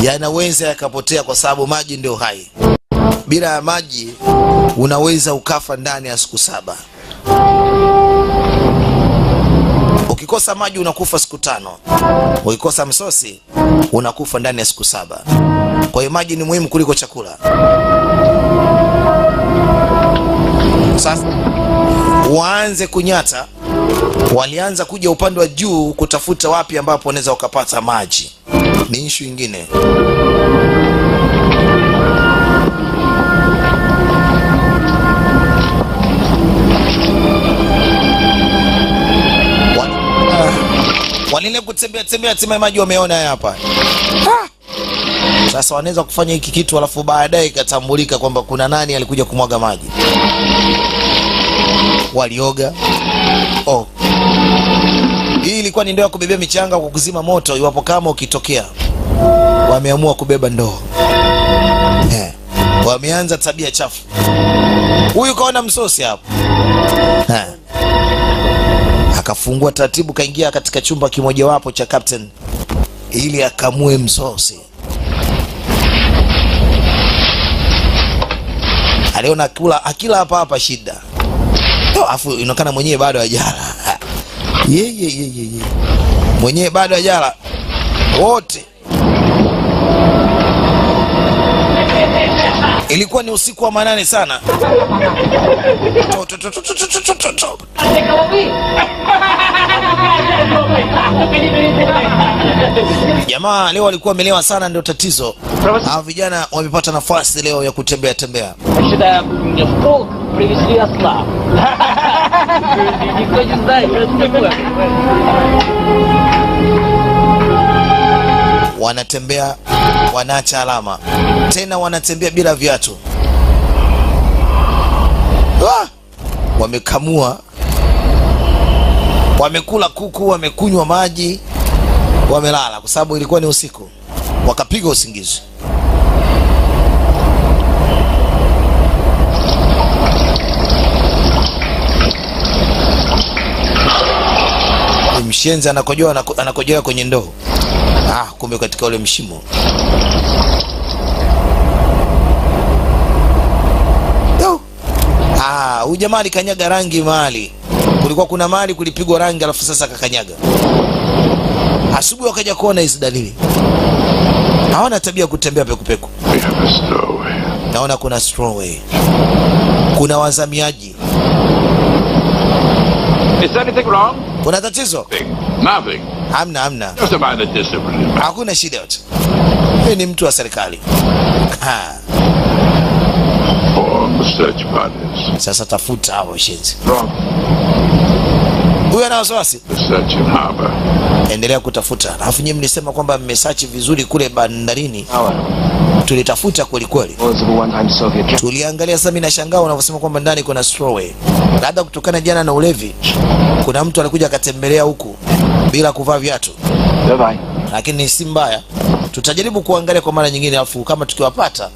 Speaker 1: yanaweza yakapotea kwa sababu maji ndio hai. Bila ya maji unaweza ukafa ndani ya siku 7. Ukikosa maji unakufa siku 5. Ukikosa msosi unakufa ndani ya siku 7. Kwa hiyo maji ni muhimu kuliko chakula. Sasa waanze kunyata, walianza kuja upande wa juu kutafuta wapi ambapo wanaweza wakapata maji. Ni issue nyingine. Walile kutembea tembea maji wameona hapa. Sasa wanaweza kufanya hiki kitu alafu baadaye ikatambulika kwamba kuna nani alikuja kumwaga maji. Walioga. Oh. Hii ilikuwa ni ndoo ya kubebea michanga kwa kuzima moto iwapo kama ukitokea. Wameamua kubeba ndoo. Wameanza tabia chafu. Huyu kaona msosi hapo. Akafungua taratibu kaingia katika chumba kimoja wapo cha captain ili akamue msosi. Aliona akila hapa shida. Afu inaonekana mwenyewe bado hajala. Ye. Mwenyewe bado hajala. Wote. Ilikuwa ni usiku wa manane sana. Jamaa leo walikuwa wamelewa sana, ndio tatizo. Hao vijana wamepata nafasi leo ya kutembea tembea. Wanatembea, wanaacha alama. Tena wanatembea bila viatu. Wamekamua, wamekula kuku, wamekunywa maji, wamelala kwa sababu ilikuwa ni usiku. Wakapiga usingizi. Mshenzi anakojoa kwenye ndoo. Kumbe katika ule mshimo. Huyu jamaa alikanyaga rangi mahali. Kulikuwa kuna mahali kulipigwa rangi alafu sasa kakanyaga. Asubuhi wakaja kuona hizo dalili. Hawana tabia kutembea pekupeku. Naona kuna stowaway. Kuna wazamiaji.
Speaker 3: Is anything wrong?
Speaker 1: Kuna tatizo?
Speaker 3: Nothing.
Speaker 1: Hamna.
Speaker 3: Just about the discipline.
Speaker 1: Hakuna shida yote. Wewe ni mtu wa serikali.
Speaker 3: Form the search parties.
Speaker 1: Sasa tafuta hao shenzi.
Speaker 3: Wrong.
Speaker 1: Huyu ana wasiwasi.
Speaker 3: The search in harbor.
Speaker 1: Endelea kutafuta. Alafu nyinyi mlisema kwamba mmesearch vizuri kule bandarini. Tulitafuta kweli kweli. Tuliangalia. Sasa mimi nashangaa unavyosema kwamba ndani kuna stowaway. Labda kutokana jana na ulevi kuna mtu alikuja akatembelea huku bila kuvaa viatu. Lakini si mbaya. Tutajaribu kuangalia kwa mara nyingine, alafu kama tukiwapata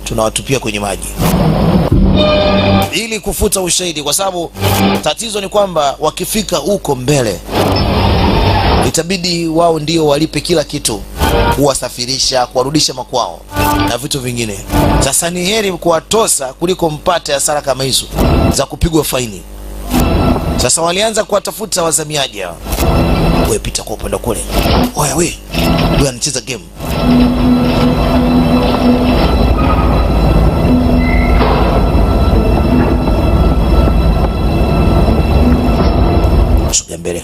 Speaker 1: tunawatupia kwenye maji ili kufuta ushahidi, kwa sababu tatizo ni kwamba wakifika huko mbele itabidi wao ndio walipe kila kitu, kuwasafirisha, kuwarudisha makwao na vitu vingine. Sasa ni heri kuwatosa kuliko mpate hasara kama hizo za kupigwa faini. Sasa walianza kuwatafuta wazamiaji hao. Wewe pita kwa upande kule. Oya wewe anacheza game. Sogea mbele.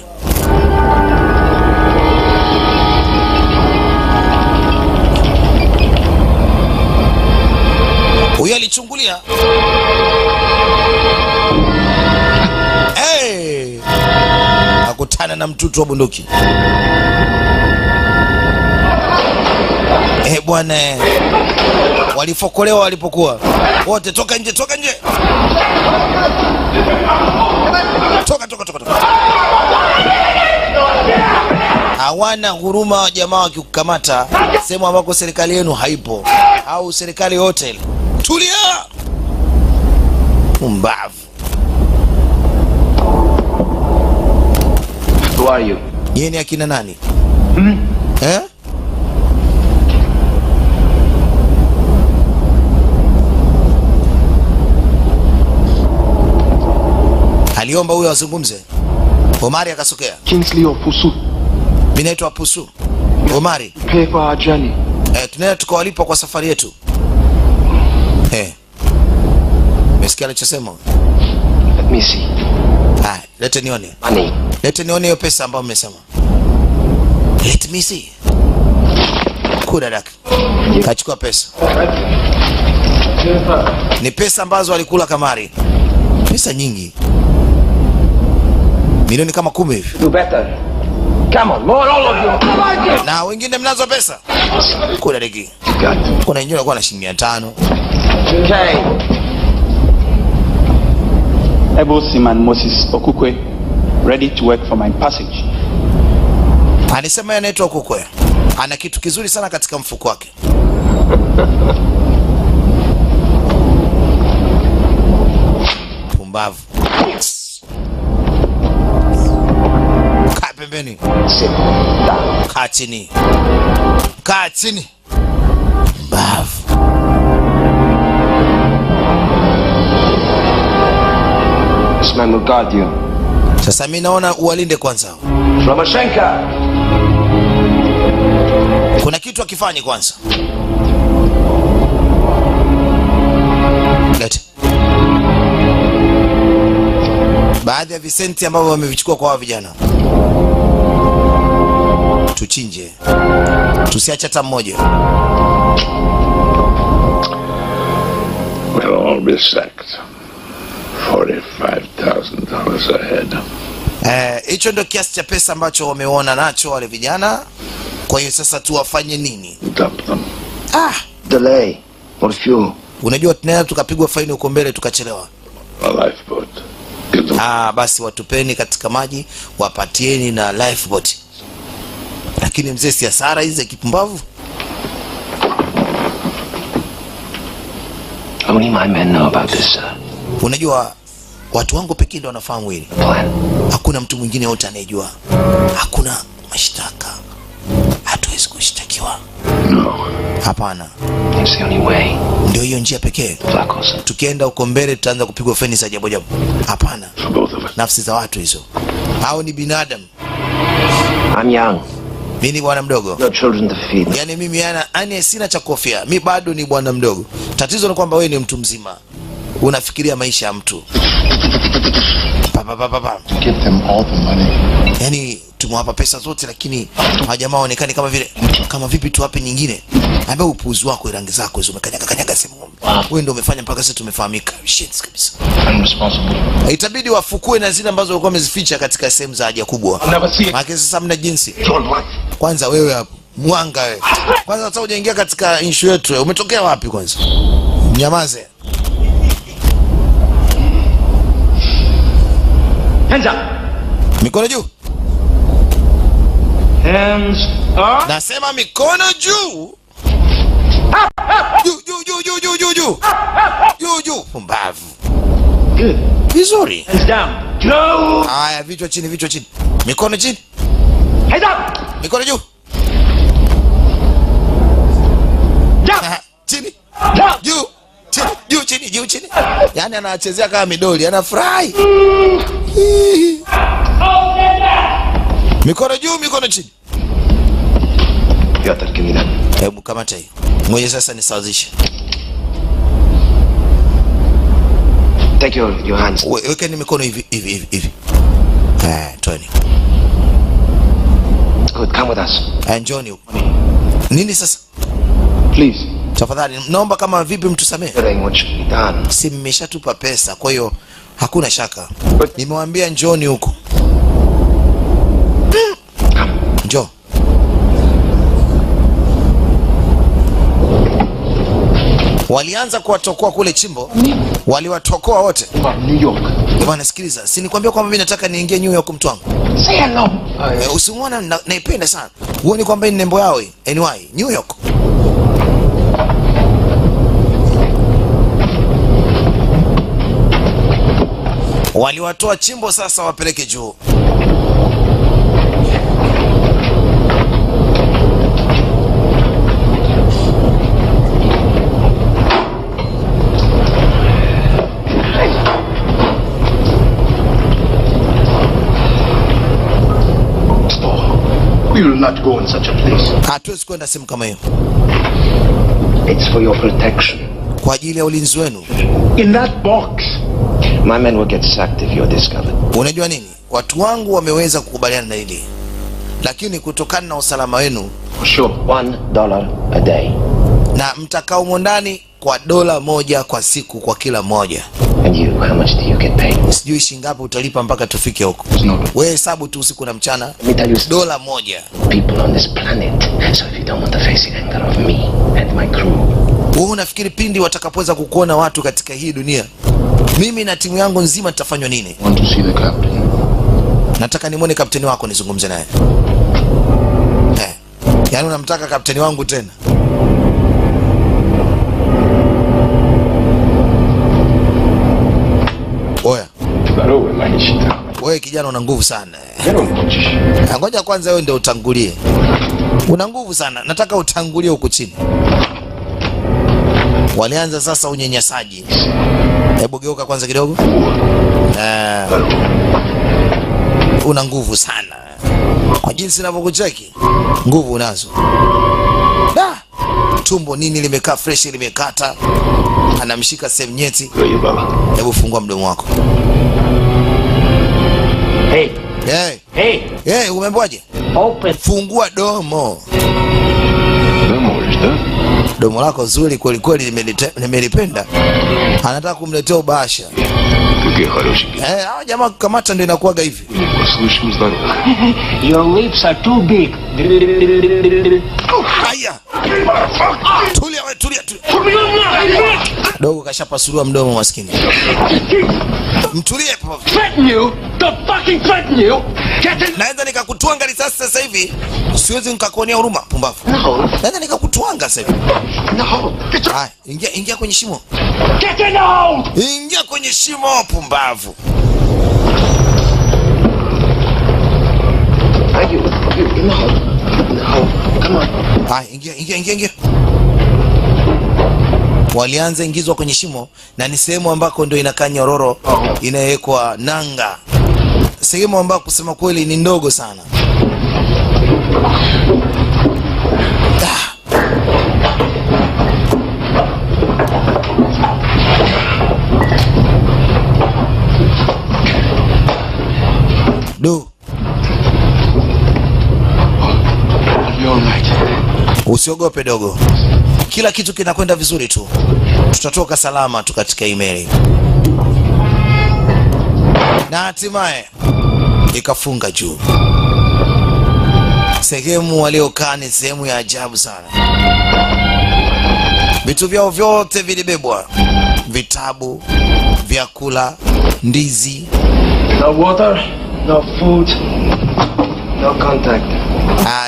Speaker 1: Huyo alichungulia. Akutana na mtutu wa bunduki. bwana. Walifokolewa walipokuwa. Wote toka nje, toka nje. Toka. Hawana huruma wa jamaa wakikukamata sehemu ambako serikali yenu haipo au serikali yote ile. Tulia. Mbavu.
Speaker 5: Who are you?
Speaker 1: Yeye ni akina nani? Aliomba huyo azungumze. Omari akasokea.
Speaker 2: Kingsley of Pusu.
Speaker 1: Mimi naitwa Pusu. Omari.
Speaker 2: Pay for our journey.
Speaker 1: Tunaenda tukawalipa kwa safari yetu. Umesikia alichosema?
Speaker 2: Let me see.
Speaker 1: Lete nione.
Speaker 2: Money.
Speaker 1: Lete nione hiyo pesa ambayo mmesema. Let me see. Kuna daka. Kachukua pesa. Ni pesa ambazo alikula kamari. Pesa nyingi. Milioni kama 10 hivi.
Speaker 6: Do better. Come on, more, all of you.
Speaker 1: Na wengine mnazo pesa. Kuna deki. Kuna wengine walikuwa na shilingi 500.
Speaker 6: Okay.
Speaker 7: Ebo Seaman Moses Okukwe, ready to work for my passage.
Speaker 1: Alisema yeye anaitwa Okukwe. Ana kitu kizuri sana katika mfuko wake. Pumbavu. Kaa pembeni. Kaa chini. Kaa chini. Pumbavu.
Speaker 2: This man will guard you.
Speaker 1: Sasa mimi naona uwalinde kwanza.
Speaker 6: Lomachenko.
Speaker 1: Kuna kitu akifanye kwanza. Lete. Baadhi ya visenti ambavyo wamevichukua kwa hawa vijana. Tuchinje. Tusiache hata mmoja.
Speaker 3: We'll all be sacked. $45,000 a head.
Speaker 1: Hicho ndio kiasi cha pesa ambacho wameona nacho wale vijana. Kwa hiyo sasa tuwafanye nini?
Speaker 3: Dump them.
Speaker 2: Delay. Or fuel.
Speaker 1: Unajua tunaenda tukapigwa faini huko mbele tukachelewa.
Speaker 3: A lifeboat. Get them.
Speaker 1: Basi watupeni katika maji, wapatieni na lifeboat. Lakini mzee si hasara hizi kipumbavu.
Speaker 2: Only my men know about this, sir.
Speaker 1: Unajua watu wangu pekee ndio wanafahamu hili.
Speaker 2: Plan.
Speaker 1: Hakuna mtu mwingine yote anayejua. Hakuna mashtaka. Hatuwezi kushtakiwa.
Speaker 3: No.
Speaker 1: Hapana.
Speaker 2: It's the only way.
Speaker 1: Ndio hiyo njia pekee.
Speaker 2: Flacos.
Speaker 1: Tukienda huko mbele tutaanza kupigwa faini za ajabu ajabu. Hapana.
Speaker 3: For both of us.
Speaker 1: Nafsi za watu hizo. Hao ni binadamu.
Speaker 2: I'm young.
Speaker 1: Mimi ni bwana mdogo.
Speaker 2: No children to feed.
Speaker 1: Yaani mimi yani sina cha kofia. Mimi bado ni bwana mdogo. Tatizo ni kwamba wewe ni mtu mzima. Unafikiria maisha ya mtu.
Speaker 2: Give them all the money.
Speaker 1: Yaani tumewapa pesa zote lakini hajamaa waonekani kama vipi tuwape nyingine. Ambaye upuuzi wako rangi zako hizo umekanyaga sehemu. Wewe ndio umefanya mpaka sasa tumefahamika. Shit kabisa.
Speaker 2: I'm responsible.
Speaker 1: Itabidi wafukue na zile ambazo walikuwa wamezificha katika sehemu za haja kubwa. Maana sasa mna jinsi. Kwanza wewe hapo. Mwanga wewe. Kwanza hata hujaingia katika issue yetu wewe. Umetokea wapi kwanza? Nyamaze.
Speaker 6: Hands up.
Speaker 1: Mikono juu.
Speaker 6: Hands up.
Speaker 1: Nasema mikono juu. Juu. Pumbavu.
Speaker 6: Good.
Speaker 1: Vizuri.
Speaker 6: Hands down. Go.
Speaker 1: Haya, vichwa chini. Mikono chini.
Speaker 6: Hands up.
Speaker 1: Mikono juu.
Speaker 6: Down.
Speaker 1: Chini.
Speaker 6: Down.
Speaker 1: Juu chini. Yaani anachezea kama midoli, anafurahi. Mikono juu, mikono chini.
Speaker 2: Piotr, give me that.
Speaker 1: Hebu kamata hii. Ngoja sasa nisawazishe.
Speaker 2: Take your hands.
Speaker 1: Wekeni mikono hivi. Toeni.
Speaker 2: Good, come with us.
Speaker 1: Njoni huko. Nini sasa?
Speaker 7: Please.
Speaker 1: Tafadhali, naomba kama vipi mtusamee.
Speaker 2: Doing what should be done.
Speaker 1: Si mmeshatupa pesa, kwa hiyo hakuna shaka. Nimewaambia njoni huko. Njoo. Walianza kuwatokoa kule chimbo, waliwatokoa wote.
Speaker 2: New York.
Speaker 1: Bwana sikiliza, si nikwambia kwamba mimi nataka niingie New York mtu wangu.
Speaker 2: Say hello.
Speaker 1: Usimwona naipenda sana. Huoni kwamba ni nembo yao hii? Anyway, New York. Waliwatoa chimbo sasa wapeleke juu.
Speaker 2: We will not go in such a place.
Speaker 1: Hatuwezi kwenda sehemu kama hiyo.
Speaker 6: It's for your protection.
Speaker 1: Kwa ajili ya ulinzi wenu.
Speaker 2: In that box.
Speaker 6: My men will get sacked if you're discovered.
Speaker 1: Unajua nini? Watu wangu wameweza kukubaliana na hili. Lakini kutokana na usalama wenu,
Speaker 2: For sure.
Speaker 6: $1 a day.
Speaker 1: na mtakao mondani kwa $1 kwa siku kwa kila mmoja.
Speaker 6: And you, how much do you get paid?
Speaker 1: Sijui shingapi utalipa mpaka tufike huko. Wewe hesabu tu usiku na mchana.
Speaker 6: Let me tell you
Speaker 1: $1.
Speaker 6: people on this planet. So if you don't want to face the anger of me and my crew.
Speaker 1: Wewe unafikiri pindi watakapoweza kukuona watu katika hii dunia, mimi na timu yangu nzima tutafanywa nini?
Speaker 2: Want to see the captain.
Speaker 1: Nataka nimwone kapteni wako nizungumze naye. Yaani unamtaka kapteni wangu tena? Oya. Wewe kijana una nguvu sana. Ngoja kwanza wewe ndio utangulie. Una nguvu sana. Nataka utangulie huku chini. Walianza sasa unyanyasaji. Hebu geuka kwanza kidogo. Una nguvu sana. Kwa jinsi ninavyokucheki, nguvu unazo. Tumbo nini limekaa fresh, limekata. Anamshika sehemu nyeti. Hebu fungua mdomo wako.
Speaker 6: Hey.
Speaker 1: Hey.
Speaker 6: Hey.
Speaker 1: Hey, umeambiwaje?
Speaker 6: Open.
Speaker 1: Fungua domo. Domo lako zuri kweli kweli, nimelipenda. Anataka kumletea ubasha. Hawa jamaa kukamata ndio inakuwaga hivi.
Speaker 6: Your lips are too big.
Speaker 1: Haya. Tulia wewe, tulia. Dogo kashapasuliwa mdomo maskini. Mtulie hapo.
Speaker 2: Threaten you? Don't fucking threaten you! Get in!
Speaker 1: Naweza nikakutwanga risasi sasa hivi. Siwezi nikakuonea huruma, pumbavu.
Speaker 2: No.
Speaker 1: Naweza nikakutwanga sasa hivi.
Speaker 2: No. Get
Speaker 1: Haya, ingia kwenye shimo.
Speaker 2: Get in now!
Speaker 1: Ingia kwenye shimo, pumbavu.
Speaker 6: No. Come on.
Speaker 1: Haya, ingia. Walianza ingizwa kwenye shimo, na ni sehemu ambako ndio inakaa nyororo inawekwa nanga. Sehemu ambako kusema kweli ni ndogo sana.
Speaker 2: You're right.
Speaker 1: Usiogope dogo. Kila kitu kinakwenda vizuri tu. Tutatoka salama tu katika email. Na hatimaye ikafunga juu. Sehemu waliokaa ni sehemu ya ajabu sana. Vitu vyao vyote vilibebwa. Vitabu, vyakula, ndizi.
Speaker 6: No water, no food, no contact.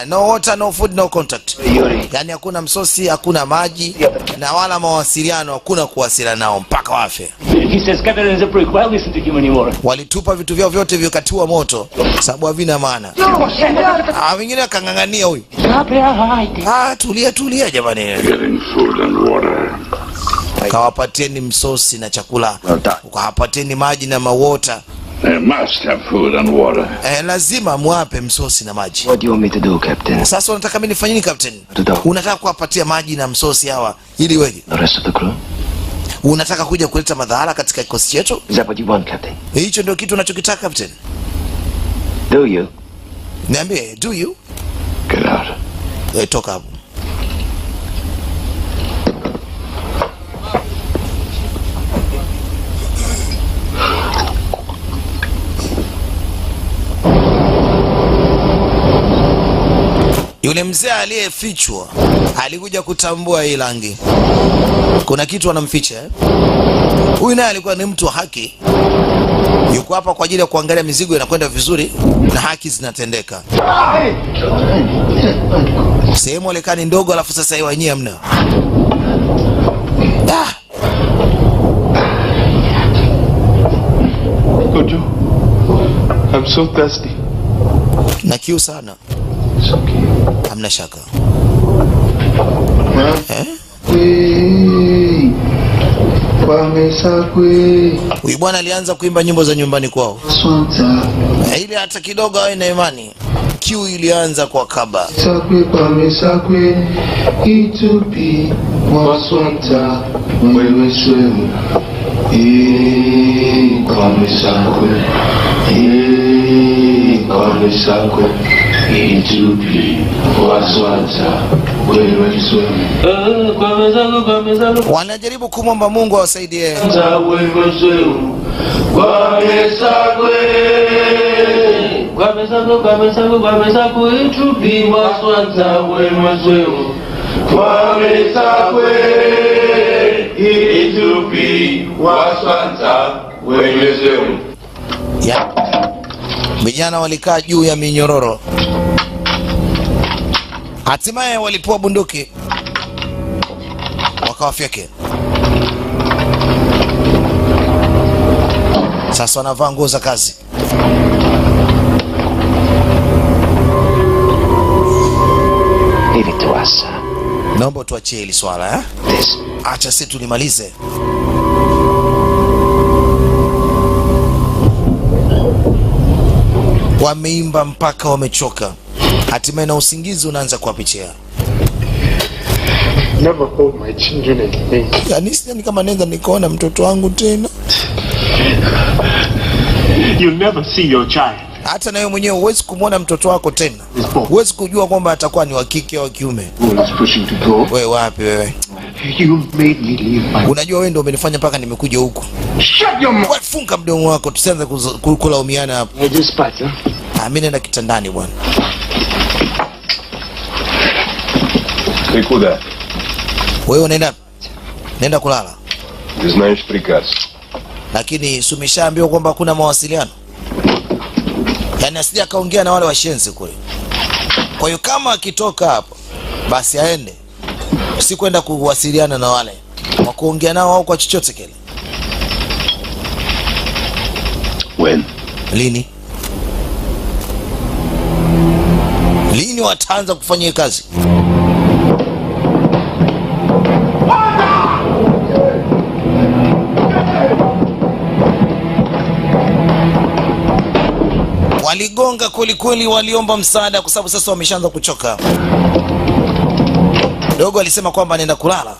Speaker 1: No water, no food, no contact.
Speaker 6: Yuri.
Speaker 1: Yani hakuna msosi, hakuna maji, na wala mawasiliano, hakuna kuwasiliana nao mpaka wafe.
Speaker 6: He says Captain is a prick. Well, listen to him anymore.
Speaker 1: Walitupa vitu vyao vyote vikatiwa moto sababu havina maana. Wengine akang'ang'ania huyu. Tulia jamani.
Speaker 3: Getting food and water.
Speaker 1: Kawapatieni msosi na chakula. Kawapatieni maji na mawota.
Speaker 3: They must have food and water.
Speaker 1: Lazima muape msosi na maji.
Speaker 6: What do you want me to do, Captain?
Speaker 1: Sasa unataka mimi nifanye nini, Captain? Unataka kuwapatia maji na msosi hawa ili weje?
Speaker 6: The rest of the crew?
Speaker 1: Unataka kuja kuleta madhara katika kikosi chetu?
Speaker 6: Is that what you want, Captain?
Speaker 1: Hicho ndio kitu unachokitaka, Captain?
Speaker 6: Do you?
Speaker 1: Niambie, do you?
Speaker 3: Get out.
Speaker 1: Toka hapo. Yule mzee aliyefichwa alikuja kutambua hii rangi. Kuna kitu anamficha. Huyu naye alikuwa ni mtu wa haki. Yuko hapa kwa ajili ya kuangalia mizigo inakwenda vizuri na haki zinatendeka. Sehemu lekani ndogo alafu sasa hiyo wenyewe mna.
Speaker 7: Kojo, I'm so thirsty.
Speaker 1: Na kiu sana.
Speaker 7: It's okay.
Speaker 1: Hamna shaka. Huyu bwana alianza kuimba nyimbo za nyumbani kwao. Ili hata kidogo awe na imani. Kiu ilianza kwa kaba. Wanajaribu kumwomba Mungu awasaidie. Vijana walikaa juu ya minyororo. Hatimaye walipewa bunduki. Wakawafyeke. Sasa wanavaa nguo za kazi.
Speaker 6: Leave it to us.
Speaker 1: Naomba tuachie hili swala, acha sisi tulimalize. Wameimba mpaka wamechoka. Hatimaye na usingizi unaanza kuwapitia.
Speaker 7: Never hold my children again.
Speaker 1: Yaani sijani kama naweza nikaona mtoto wangu tena.
Speaker 7: You'll never see your child.
Speaker 1: Hata na wewe mwenyewe huwezi kumwona mtoto wako tena. Huwezi kujua kwamba atakuwa ni wa kike au kiume. Wewe wapi wewe?
Speaker 7: You made me leave.
Speaker 1: Unajua wewe ndio umenifanya mpaka nimekuja huku.
Speaker 7: Shut your mouth.
Speaker 1: Funga mdomo wako tusianze kulaumiana hapa.
Speaker 6: Just pat, huh?
Speaker 1: Mimi nenda kitandani bwana.
Speaker 8: Куда?
Speaker 1: Wewe unaenda? Nenda kulala.
Speaker 8: Ты знаешь приказ.
Speaker 1: Lakini sumeshaambiwa kwamba kuna mawasiliano. Yaani asije akaongea na wale washenzi kule. Kwa hiyo kama akitoka hapo basi aende. Si kwenda kuwasiliana na wale. Wa kuongea nao au kwa chochote kile.
Speaker 8: When?
Speaker 1: Lini? Lini wataanza kufanya kazi? Waligonga kweli kweli, waliomba msaada kwa sababu sasa wameshaanza kuchoka. Dogo alisema kwamba anaenda kulala.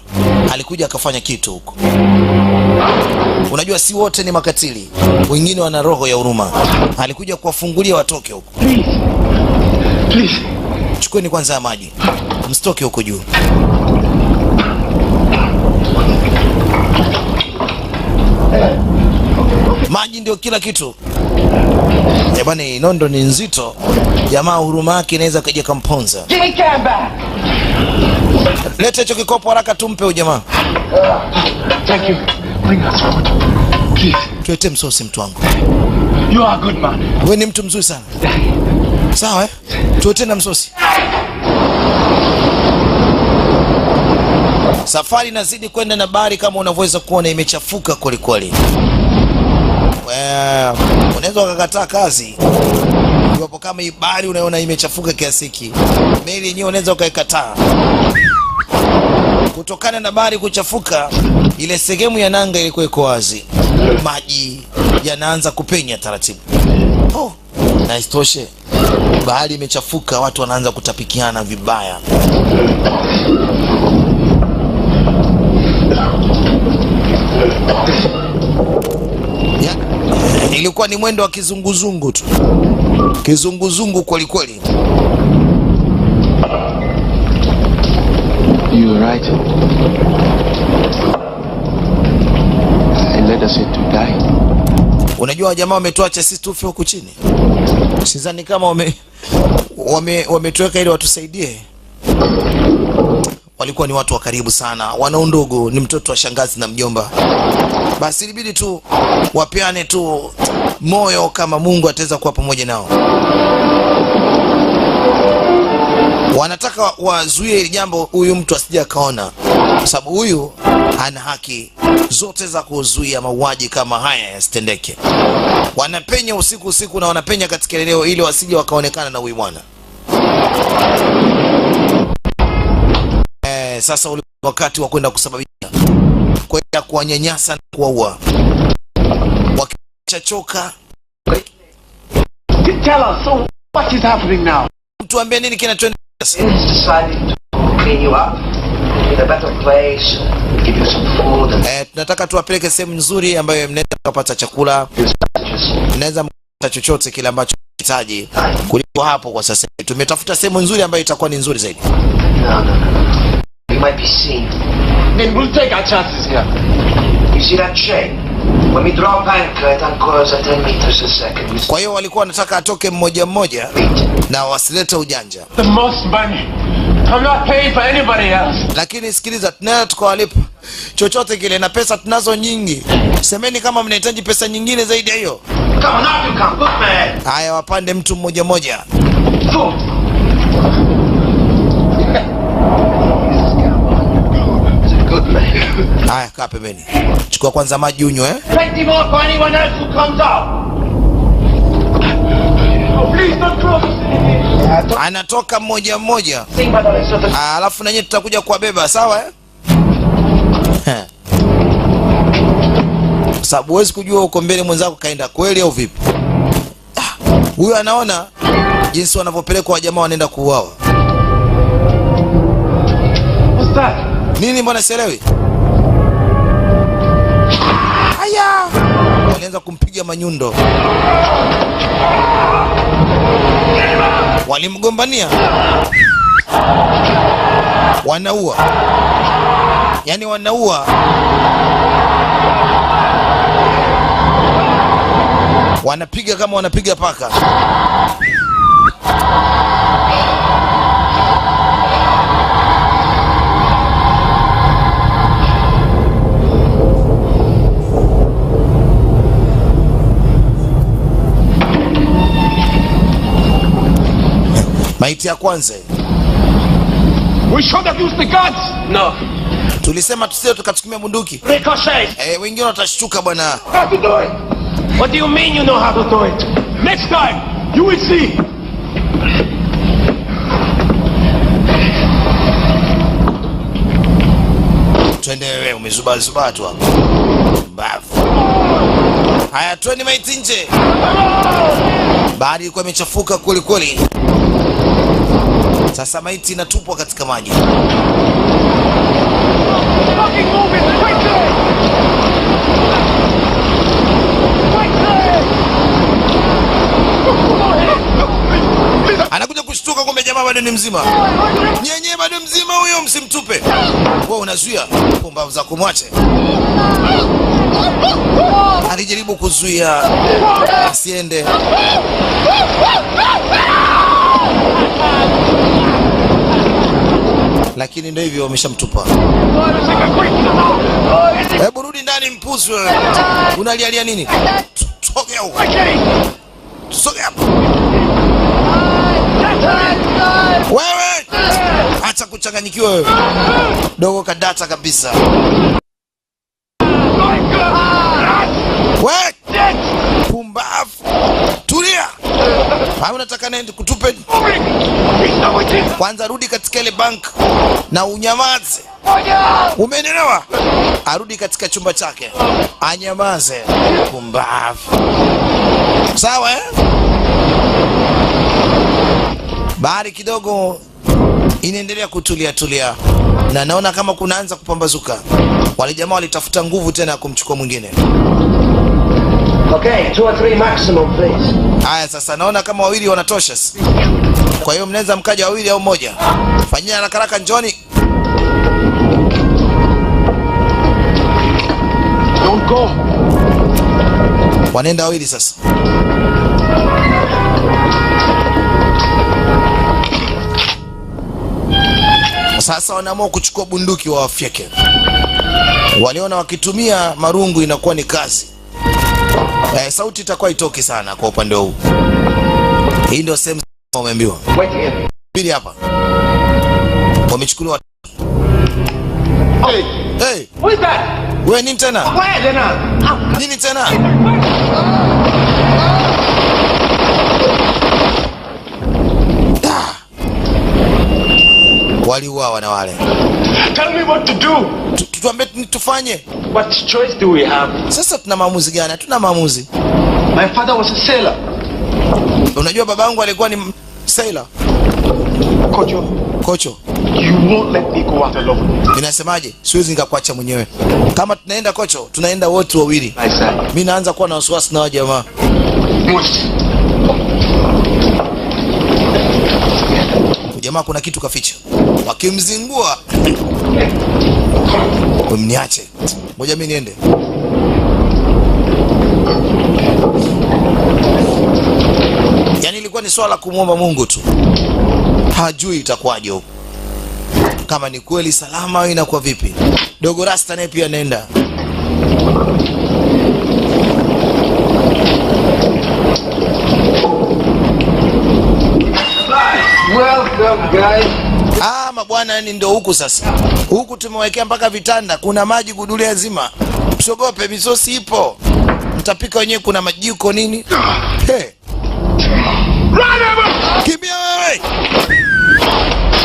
Speaker 1: Alikuja akafanya kitu huko. Unajua si wote ni makatili. Wengine wana roho ya huruma. Alikuja kuwafungulia watoke huko.
Speaker 7: Please.
Speaker 1: Chukueni kwanza maji. Mstoke huko juu. Maji ndio kila kitu. Bwana nondo ni nzito. Jamaa huruma yake inaweza kaja kamponza.
Speaker 2: Give me can back.
Speaker 1: Leta hicho kikopo haraka tumpe huyo jamaa.
Speaker 7: Thank you. Bring us food. Please.
Speaker 1: Tuete msosi mtu wangu.
Speaker 7: You are a good man.
Speaker 1: Wewe ni mtu mzuri sana. Sawa Tuete na msosi. Safari inazidi kwenda na bahari kama unavyoweza kuona imechafuka kweli kweli. Unaweza ukakataa kazi. Iwapo kama hii bahari unaona imechafuka kiasi hiki. Meli yenyewe unaweza ukaikataa. Kutokana na bahari kuchafuka, ile sehemu ya nanga ilikuwa iko wazi. Maji yanaanza kupenya taratibu. Na isitoshe bahari imechafuka, watu wanaanza kutapikiana vibaya. Ilikuwa ni mwendo wa kizunguzungu tu. Kizunguzungu kweli kweli.
Speaker 7: You are right. I led us to die.
Speaker 1: Unajua jamaa wametuacha sisi tufe huku chini. Sidhani kama wametuweka ili watusaidie. Walikuwa ni watu wa karibu sana, wana undugu, ni mtoto wa shangazi na mjomba. Basi ilibidi tu wapeane tu moyo kama Mungu ataweza kuwa pamoja nao. Wanataka wazuie hili jambo, huyu mtu asije akaona, kwa sababu huyu ana haki zote za kuzuia mauaji kama haya yasitendeke. Wanapenya usiku na wanapenya katika eneo ili wasije wakaonekana na huyu bwana. Sasa ule wakati wa kwenda kusababisha, kwenda kuwanyanyasa na kuwaua. Wakichachoka,
Speaker 2: Tell us, so what is happening now?
Speaker 1: tuambie nini kinachoendelea.
Speaker 6: Decided to clean you up in a better place, give you some food and
Speaker 1: Tunataka tuwapeleke sehemu nzuri ambayo mnaweza kupata chakula, mnaweza kupata chochote kile ambacho mnahitaji kuliko hapo kwa sasa. Tumetafuta sehemu nzuri ambayo itakuwa ni nzuri zaidi.
Speaker 6: No. We might be seen.
Speaker 2: Then we'll take our chances here.
Speaker 6: You see that chain? When we drop anchor, it uncoils at 10 meters a second.
Speaker 1: Kwa hiyo walikuwa wanataka atoke mmoja mmoja na wasilete ujanja.
Speaker 2: The most money. I'm not paying for anybody else.
Speaker 1: Lakini sikiliza, tunaweza tukawalipa chochote kile na pesa tunazo nyingi. Semeni kama mnahitaji pesa nyingine zaidi ya hiyo.
Speaker 6: Come on, up you come. Good man.
Speaker 1: Haya, wapande mtu mmoja mmoja.
Speaker 6: Food. Good man.
Speaker 1: Haya, kaa pembeni. Chukua kwanza maji unywe.
Speaker 6: Plenty more for anyone else who comes out.
Speaker 2: Oh, please don't close.
Speaker 1: Anatoka mmoja mmoja.
Speaker 6: Think about it, sort of.
Speaker 1: Alafu na nyinyi tutakuja kuwabeba, sawa Sababu huwezi kujua uko mbele mwenzako kaenda kweli au vipi. Huyu anaona jinsi wanavyopelekwa wa jamaa wanaenda kuuawa.
Speaker 2: What's that?
Speaker 1: Nini mbona sielewi? Haya! Walianza kumpiga manyundo. Walimgombania. Wanaua. Yaani wanaua. Wanapiga kama wanapiga paka. Maiti ya kwanza.
Speaker 2: We should have used the guns. No.
Speaker 1: Tulisema tusije tukachukumia bunduki.
Speaker 2: Ricochet.
Speaker 1: Wengine watashtuka bwana.
Speaker 2: How to do it? What do you mean you know how to do it? Next time, you will see.
Speaker 1: Twende wewe, umezubaa tu hapo. Mbavu. Haya, twende maiti nje. Bahari ilikuwa imechafuka kweli kweli. Sasa maiti inatupwa katika maji. Anakuja kushtuka kumbe jamaa bado ni mzima. Nyenye bado mzima huyo, msimtupe. Wewe unazuia pumbavu za kumwache. Alijaribu kuzuia asiende. Lakini ndio hivyo wameshamtupa. Hebu rudi ndani mpuzi wewe. Unalialia nini? Sogea huko. Sogea hapo. Wewe! Acha kuchanganyikiwa wewe. Dogo kadata kabisa. Wewe! Pumbavu. Tulia. Hapo unataka nende kutupe. Kwanza rudi katika ile bank na unyamaze. Umeelewa? Arudi katika chumba chake. Anyamaze. Pumbavu. Sawa Bahari kidogo inaendelea kutulia na naona kama kunaanza kupambazuka. Wale jamaa walitafuta nguvu tena kumchukua mwingine.
Speaker 6: Okay, 2 or 3 maximum, please.
Speaker 1: Haya, sasa naona kama wawili wanatosha. Kwa hiyo mnaweza mkaja wawili au mmoja. Fanyia haraka njoni.
Speaker 2: Don't go.
Speaker 1: Wanaenda wawili sasa. Sasa wanaamua kuchukua bunduki wa wafyeke. Waliona wakitumia marungu inakuwa ni kazi. Sauti itakuwa itoki sana kwa upande huu. Hii ndio sehemu wameambiwa. Pili hapa. Wamechukuliwa.
Speaker 2: Hey!
Speaker 1: Hey!
Speaker 2: Who is that?
Speaker 1: Wewe nini tena?
Speaker 2: Where then?
Speaker 1: Nini tena? Waliuawa na wale.
Speaker 2: Tell me what to do.
Speaker 1: Tuambie tufanye.
Speaker 2: What choice do we have?
Speaker 1: Sasa tuna maamuzi gani? Hatuna maamuzi.
Speaker 2: My father was a sailor.
Speaker 1: Unajua babangu alikuwa ni sailor. Kocho.
Speaker 2: You won't let me go out alone.
Speaker 1: Ninasemaje? Siwezi nikakuacha mwenyewe. Kama tunaenda Kocho, tunaenda wote wawili. Mimi naanza kuwa na wasiwasi na jamaa. Jamaa kuna kitu kaficha. Wakimzingua. Mniache. Ngoja mimi niende. Yaani ilikuwa ni swala kumuomba Mungu tu. Hajui itakuwaje huko. Kama ni kweli salama au inakuwa vipi. Dogo Rasta naye pia nenda.
Speaker 6: Welcome, guys.
Speaker 1: Mabwana ni ndio huku sasa. Huku tumewekea mpaka vitanda, kuna maji gudulia zima. Msogope, misosi ipo. Mtapika wenyewe, kuna majiko nini? Hey. Kimbia wewe.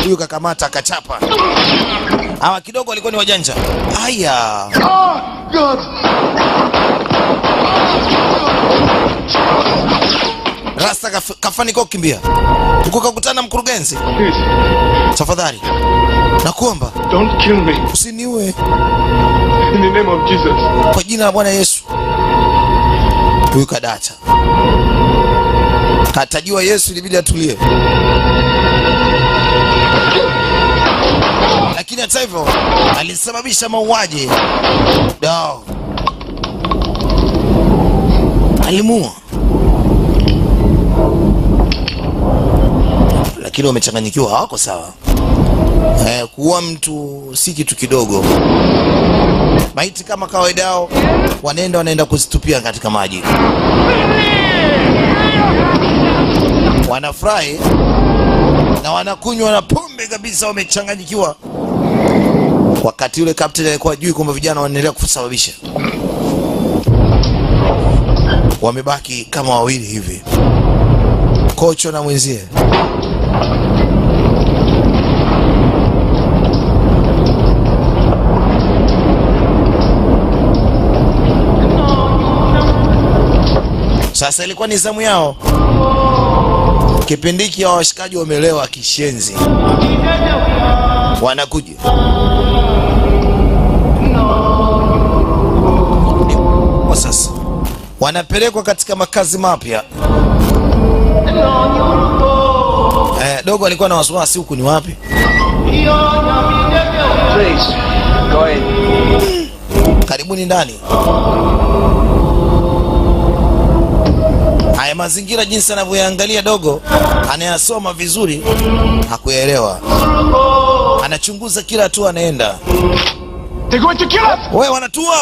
Speaker 1: Huyu kakamata akachapa. Hawa kidogo walikuwa ni wajanja. Aya.
Speaker 2: Oh, God.
Speaker 1: Rasta kafanikiwa kukimbia. Ukakutana mkurugenzi. Tafadhali. Nakuomba.
Speaker 2: Don't kill me.
Speaker 1: Usiniue.
Speaker 2: In the name of Jesus.
Speaker 1: Kwa jina la Bwana Yesu. Huyu kadata. Katajua Yesu ilibidi atulie. Lakini hata hivyo alisababisha mauaji. Dao. Alimua. Lakini wamechanganyikiwa, hawako sawa. Kuua mtu si kitu kidogo. Maiti kama kawaida yao wanaenda kuzitupia katika maji. Wanafurahi na wanakunywa na pombe kabisa, wamechanganyikiwa. Wakati yule captain alikuwa juu kwamba vijana wanaendelea kusababisha. Wamebaki kama wawili hivi. Kocho na mwenzie. Sasa ilikuwa ni zamu yao. Kipindi hiki ya washikaji wamelewa kishenzi. Wanakuja. Sasa wanapelekwa katika makazi mapya. Dogo alikuwa na wasiwasi, huku ni wapi?
Speaker 6: Please, go in.
Speaker 1: Karibuni ndani. Haya mazingira jinsi anavyoangalia dogo, anayasoma vizuri, hakuelewa. Anachunguza kila hatua anaenda.
Speaker 2: They're going to kill us.
Speaker 1: Wewe wanatua.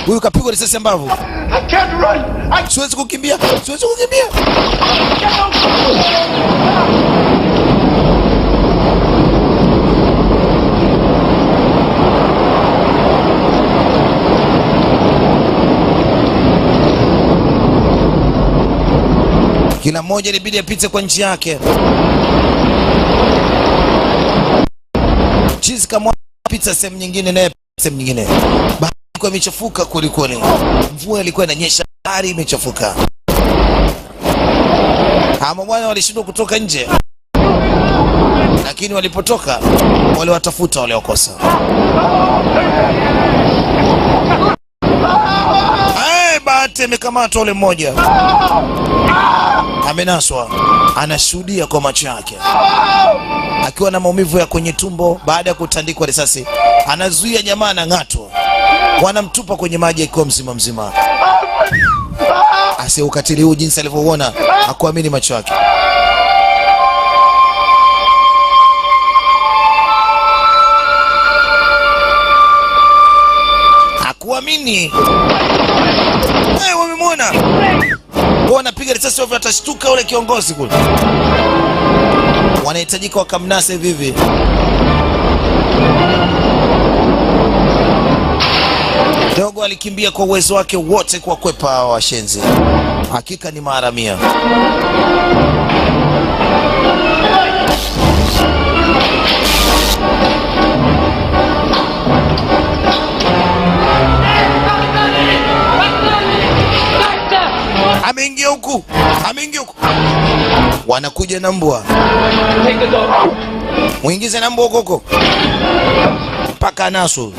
Speaker 1: Huyu kapigwa risasi mbavu.
Speaker 2: I can't run.
Speaker 1: Siwezi kukimbia. Siwezi kukimbia. Kila mmoja ilibidi apite kwa njia yake. Chizi kama pita sehemu nyingine naye sehemu nyingine. Bahari ilikuwa imechafuka kweli. Mvua ilikuwa inanyesha, bahari imechafuka. Ama bwana walishindwa kutoka nje. Lakini walipotoka wale watafuta wale wakosa. Bahati amekamatwa ule mmoja. Amenaswa, anashuhudia kwa macho yake. Akiwa na maumivu ya kwenye tumbo baada ya kutandikwa risasi, anazuia jamaa na ng'atwa. Wanamtupa kwenye maji akiwa mzima. Asi ukatili huu jinsi alivyoona, hakuamini macho yake. nini? Wamemwona. Wanapiga risasi ovyo, atashtuka ule kiongozi kule. Wanahitajika wakamnase vivi. Dogo alikimbia kwa uwezo wake wote kwa kwepa hawa washenzi. Hakika ni maharamia. Ameingia huku. Wanakuja na mbwa. Muingize na mbwa huko. Paka naso.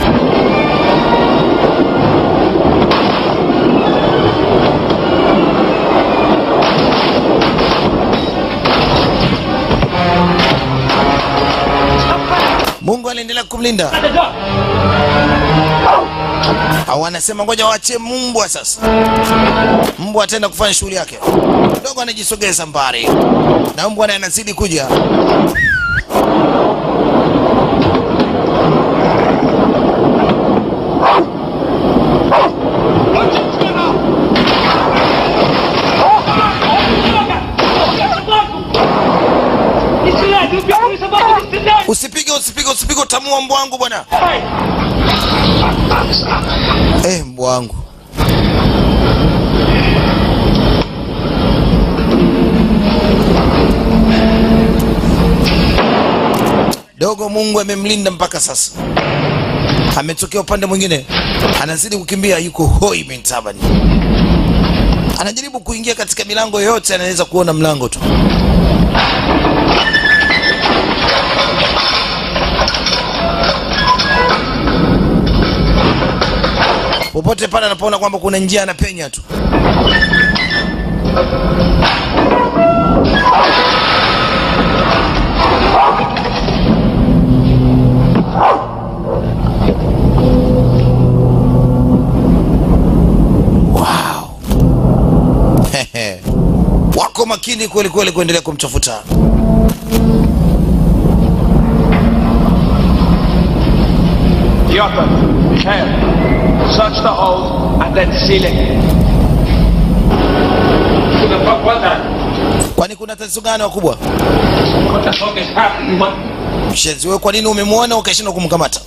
Speaker 1: Mungu aliendelea kumlinda. Wanasema ngoja waache mbwa sasa. Mbwa ataenda kufanya shughuli yake. Dogo anajisogeza mbali. Na mbwa naye anazidi kuja. Usipige utamua mbwa wangu bwana. Mbwa wangu. Dogo Mungu amemlinda mpaka sasa. Ametokea upande mwingine. Anazidi kukimbia, yuko hoi mentabani. Anajaribu kuingia katika milango yote, anaweza kuona mlango tu. Popote pale anapoona kwamba kuna njia anapenya tu. Wow. Wako makini kweli kweli kuendelea kumtafuta.
Speaker 5: Piotr, Mikhail, search the hold and then seal it.
Speaker 1: Kwani kuna tatizo gani wakubwa? Mshenzi wewe, kwa nini umemwona ukashindwa kumkamata?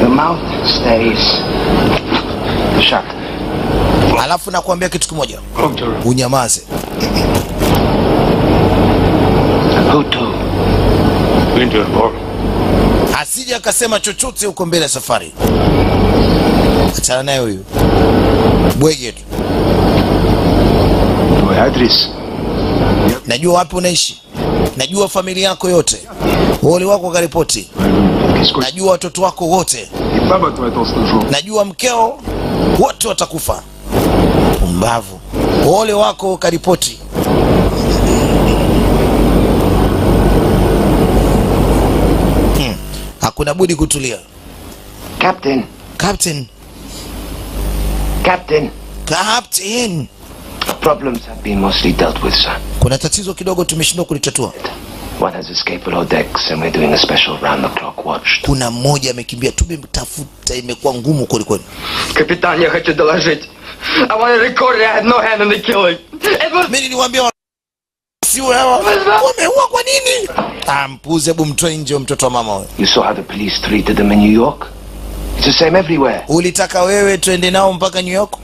Speaker 6: The mouth stays shut.
Speaker 1: Alafu nakuambia kitu kimoja. Unyamaze.
Speaker 6: Who to?
Speaker 1: Asije akasema chochote huko mbele ya safari. Achana naye huyu. Bwege tu. Najua wapi unaishi. Najua familia yako yote. Wale wako karipoti. Najua watoto wako wote. Najua mkeo wote watakufa. Pumbavu. Wale wako karipoti. Hakuna budi kutulia.
Speaker 6: Captain.
Speaker 1: Captain.
Speaker 6: Captain.
Speaker 1: Captain.
Speaker 6: Problems have been mostly dealt with, sir.
Speaker 1: Kuna tatizo kidogo tumeshindwa kulitatua.
Speaker 6: One has escaped below decks and we're doing a special round-the-clock watch.
Speaker 1: Kuna mmoja amekimbia, tumemtafuta, imekuwa ngumu kweli kweli.
Speaker 6: Капитан, я хочу доложить. I want to record I had no hand in the killing.
Speaker 1: Mimi niliwaambia siwe hawa. Wameua kwa nini? Mpuze, hebu mtoe nje mtoto wa mama wewe.
Speaker 6: You saw how the police treated them in New York? It's the same everywhere.
Speaker 1: Ulitaka wewe tuende nao mpaka New York?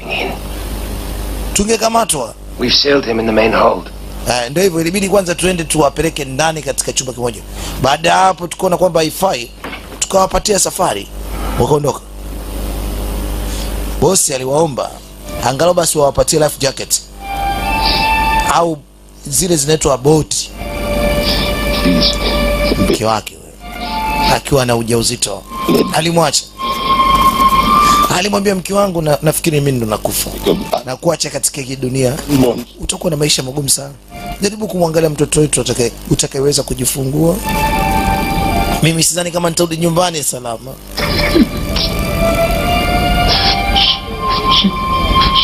Speaker 1: Tungekamatwa.
Speaker 6: We've sailed him in the main hold.
Speaker 1: Ndio hivyo, ilibidi kwanza tuende tuwapeleke ndani katika chumba kimoja. Baada ya hapo tukaona kwamba haifai, tukawapatia safari, wakaondoka. Bosi aliwaomba angalau basi wawapatie life jacket au zile zinaitwa boti. Mke wake akiwa na ujauzito alimwacha. Alimwambia mke wangu, nafikiri mimi ndo nakufa na kuacha katika hii dunia, utakuwa na maisha magumu sana. Jaribu kumwangalia mtoto wetu utakayeweza kujifungua. Mimi sidhani kama nitarudi nyumbani salama.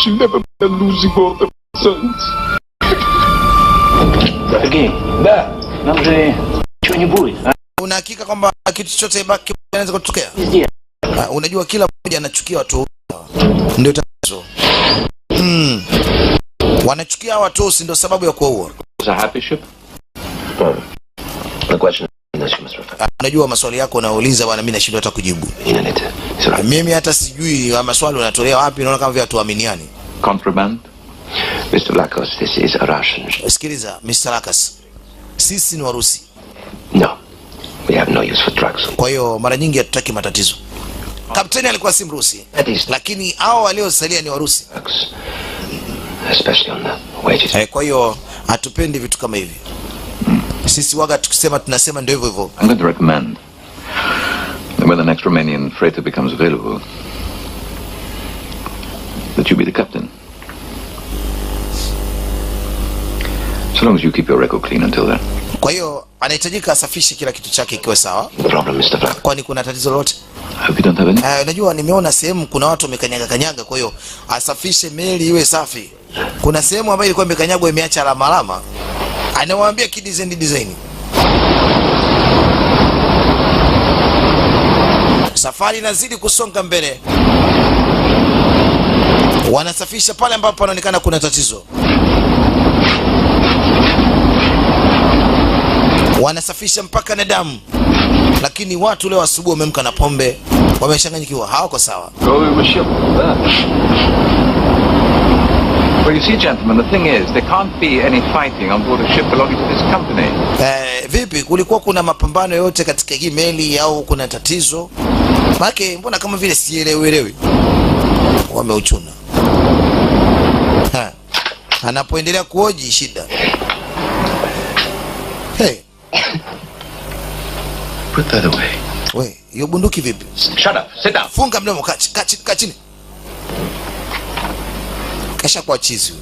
Speaker 8: She'll never be losing both of her sons.
Speaker 5: Сергей, да, нам же ничего не будет, а?
Speaker 1: Una hakika kwamba kitu chochote kinaweza kutokea?
Speaker 5: Везде.
Speaker 1: Unajua kila mmoja anachukia watu, ndio tatizo. Wanachukia watu, ndio sababu ya kuua.
Speaker 5: It's a happy ship? The question is you must refer.
Speaker 1: Unajua maswali yako unauliza bwana, mimi nashindwa hata kujibu. Mimi hata sijui maswali unatolea wapi, naona kama vile hatuaminiani.
Speaker 5: Contraband? Mr. Lacos, this is a Russian.
Speaker 1: Sikiliza, Mr. Lacos. Sisi ni Warusi.
Speaker 5: No. We have no use for drugs.
Speaker 1: Kwa hiyo mara nyingi hatutaki matatizo. Kapteni alikuwa si Mrusi, lakini hao waliosalia ni Warusi.
Speaker 5: Especially on the wages.
Speaker 1: Kwa hiyo hatupendi vitu kama hivi. Sisi waga tukisema tunasema ndio hivyo hivyo.
Speaker 5: I'm going to recommend that when the next Romanian freighter becomes available, that you be the captain. So long as you keep your record clean until then.
Speaker 1: Kwa hiyo anahitajika asafishe kila kitu chake ikiwa sawa.
Speaker 5: The problem, Mr. Black.
Speaker 1: Kwani kuna tatizo lolote?
Speaker 5: Hope you don't have any.
Speaker 1: Unajua nimeona sehemu kuna watu wamekanyaga, kwa hiyo asafishe meli iwe safi. Kuna sehemu ambayo ilikuwa imekanyagwa imeacha alama. Anawaambia design. Safari inazidi kusonga mbele. Wanasafisha pale ambapo panaonekana kuna tatizo. Wanasafisha mpaka na damu. Lakini watu leo asubuhi wamemka na pombe, wameshanganyikiwa, hawako sawa.
Speaker 5: Well, you see, gentlemen, the thing is, there can't be any fighting on board a ship belonging to this company.
Speaker 1: Vipi, kulikuwa kuna mapambano yote katika hii meli au kuna tatizo? Maana mbona kama vile sielewi. Wameuchuna. Anapoendelea kuoji shida. Hey.
Speaker 5: Put that away.
Speaker 1: We, hiyo bunduki vipi?
Speaker 5: Shut up. Sit down.
Speaker 1: Funga mdomo, kaa chini. Kasha kwa chizi.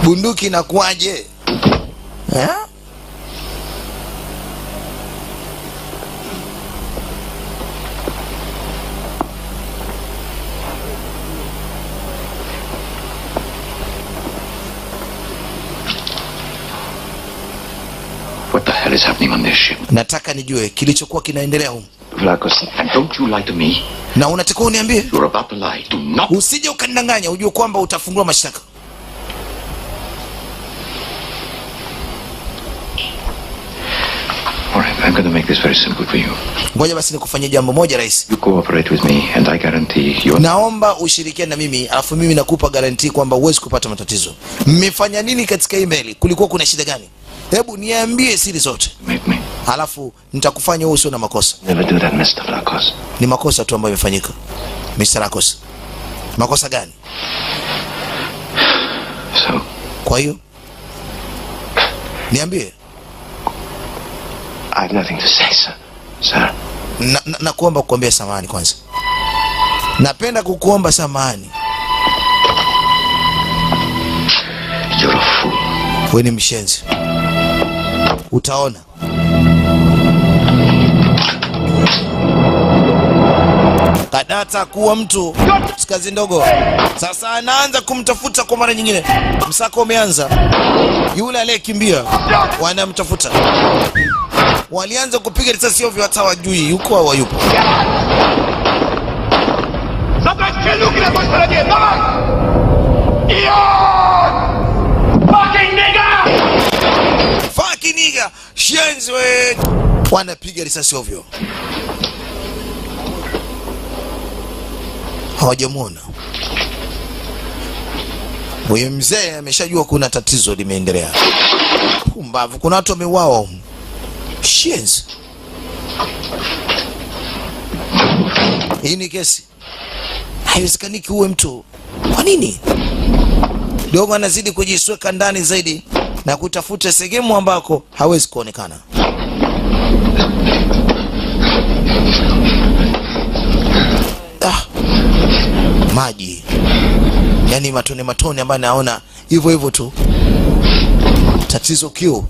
Speaker 1: Bunduki inakuaje?
Speaker 5: What the hell is happening on this ship?
Speaker 1: Nataka nijue kilichokuwa kinaendelea huko.
Speaker 5: Vlacos, and don't you lie to me.
Speaker 1: Na unataka uniambie?
Speaker 5: You're about to lie. Do not.
Speaker 1: Usije ukanidanganya, ujue kwamba utafungua mashtaka.
Speaker 5: All right, I'm going to make this very simple for you.
Speaker 1: Ngoja basi nikufanyie jambo moja rahisi.
Speaker 5: You cooperate with me and I guarantee you.
Speaker 1: Naomba ushirikiane na mimi, alafu mimi nakupa guarantee kwamba huwezi kupata matatizo. Mmefanya nini katika email? Kulikuwa kuna shida gani? Hebu niambie siri zote. Alafu nitakufanya wewe usio na makosa.
Speaker 5: Never do that, Mr. Lacos.
Speaker 1: Ni makosa tu ambayo yamefanyika. Mr. Lacos. Makosa gani?
Speaker 5: So.
Speaker 1: Kwa hiyo niambie.
Speaker 5: I have nothing to say, sir.
Speaker 1: Nakuomba kukuambia samahani kwanza. Napenda kukuomba samahani.
Speaker 5: You're a fool.
Speaker 1: Wewe ni mshenzi. Utaona. Kadata kuwa mtu kazi ndogo. Sasa anaanza kumtafuta kwa mara nyingine. Msako umeanza. Yule aliyekimbia wanamtafuta. Walianza kupiga risasi ovyo hata wajui yuko au hayupo. Fucking nigga! Shenzi we! Wanapiga risasi ovyo. Hawajamuona. Huyo mzee ameshajua kuna tatizo limeendelea. Pumbavu, kuna watu wameuawa. Shenzi. Hii ni kesi. Haiwezekani kiuwe mtu. Kwa nini? Dogo anazidi kujisweka ndani zaidi na kutafuta sehemu ambako hawezi kuonekana. Maji. Yaani matone ambayo naona hivyo tu. Tatizo kiu.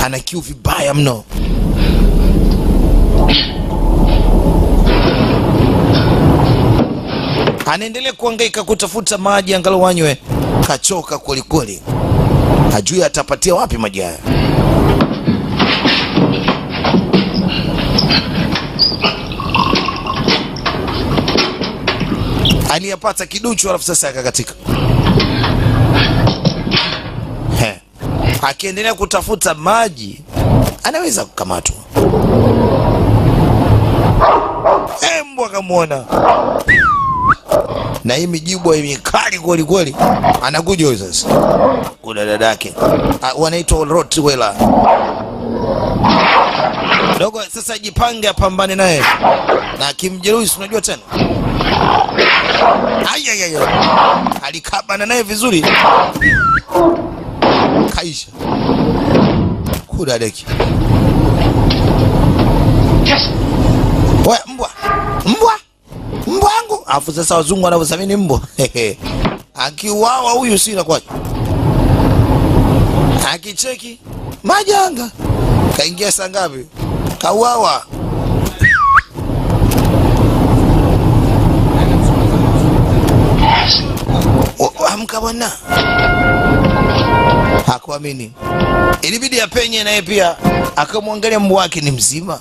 Speaker 1: Ana kiu vibaya mno. Anaendelea kuhangaika kutafuta maji angalau anywe. Kachoka kweli kweli. Hajui atapatia wapi maji haya. aliyapata kiduchu alafu sasa akakatika. Akiendelea kutafuta maji anaweza kukamatwa. Mbwa kamuona. Na hii mijibu imekali kweli kweli. Anakuja huyo sasa. Kuna dadake. Wanaitwa Rottweiler. Dogo sasa jipange apambane naye. Na akimjeruhi unajua tena. Ayayaya. Alikabana naye vizuri. Kaisha. Kuna deki. Wewe mbwa. Mbwa wangu. Afu sasa wazungu wanavyothamini mbwa. Akiuawa huyu si inakuwaje? Akicheki majanga. Kaingia saa ngapi? Kauawa. Amka bwana. Hakuamini. Ilibidi apenye naye pia akamwangalia mbwa wake ni mzima.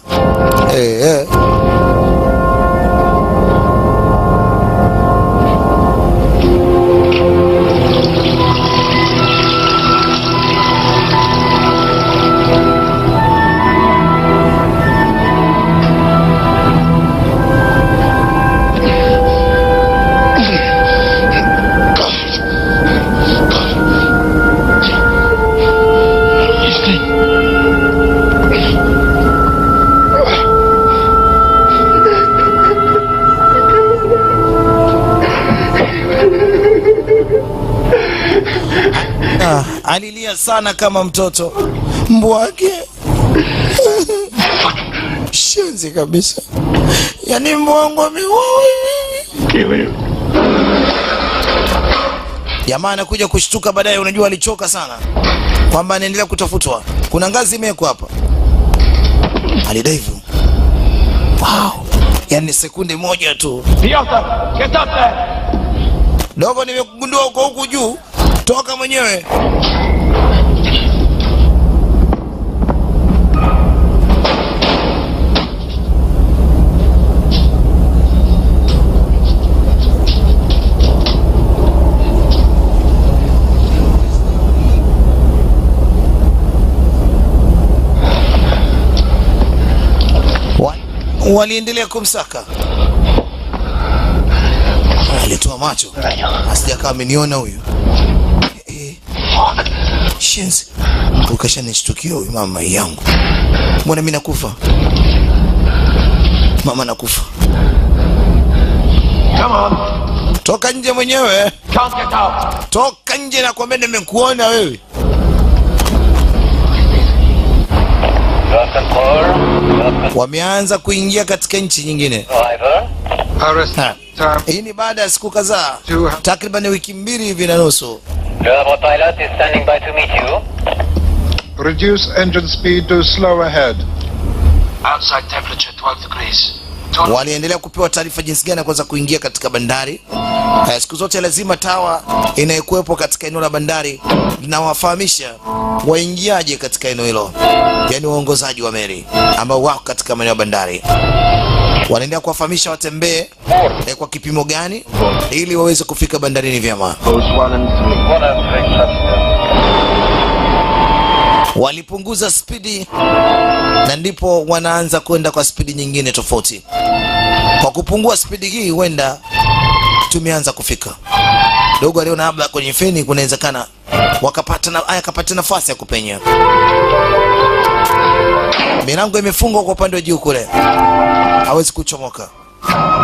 Speaker 1: Alilia sana kama mtoto. Mbwa wake shenzi kabisa. Yaani mbwa wangu ameuawa. Jamaa anakuja kushtuka baadaye, unajua alichoka sana. Kwamba anaendelea kutafutwa. Kuna ngazi imewekwa hapa. Alidaivu. Wow. Yaani sekunde moja tu.
Speaker 5: Piotr, get up there.
Speaker 1: Dogo nimekugundua huko juu. Toka mwenyewe. Waliendelea kumsaka. Alitoa macho. Asijakaa ameniona huyu. Shenzi. Ukashanishtukia huyu mama yangu. Mbona mimi nakufa? Mama nakufa.
Speaker 5: Come on.
Speaker 1: Toka nje mwenyewe.
Speaker 5: Can't get out.
Speaker 1: Toka nje na kwambia nimekuona wewe. Wameanza kuingia katika nchi nyingine. Hii ni baada ya siku kadhaa. Takriban wiki 2 hivi na nusu.
Speaker 9: Pilot is standing by to meet you.
Speaker 8: Reduce engine speed to slow ahead.
Speaker 2: Outside temperature 12 degrees.
Speaker 1: Waliendelea kupewa taarifa jinsi gani kuweza kuingia katika bandari. Siku zote lazima tawa inayokuwepo katika eneo la bandari linawafahamisha waingiaje katika eneo hilo. Yaani waongozaji wa meli ambao wako katika maeneo ya bandari. Wanaendelea kuwafahamisha watembee kwa kipimo gani ili waweze kufika bandarini vyema. Walipunguza spidi na ndipo wanaanza kwenda kwa spidi nyingine tofauti. Kwa kupungua spidi hii huenda tumeanza kufika. Dogo aliona labda kwenye feni kunawezekana akapata nafasi ya kupenya. Milango imefungwa kwa upande wa juu kule. Hawezi kuchomoka.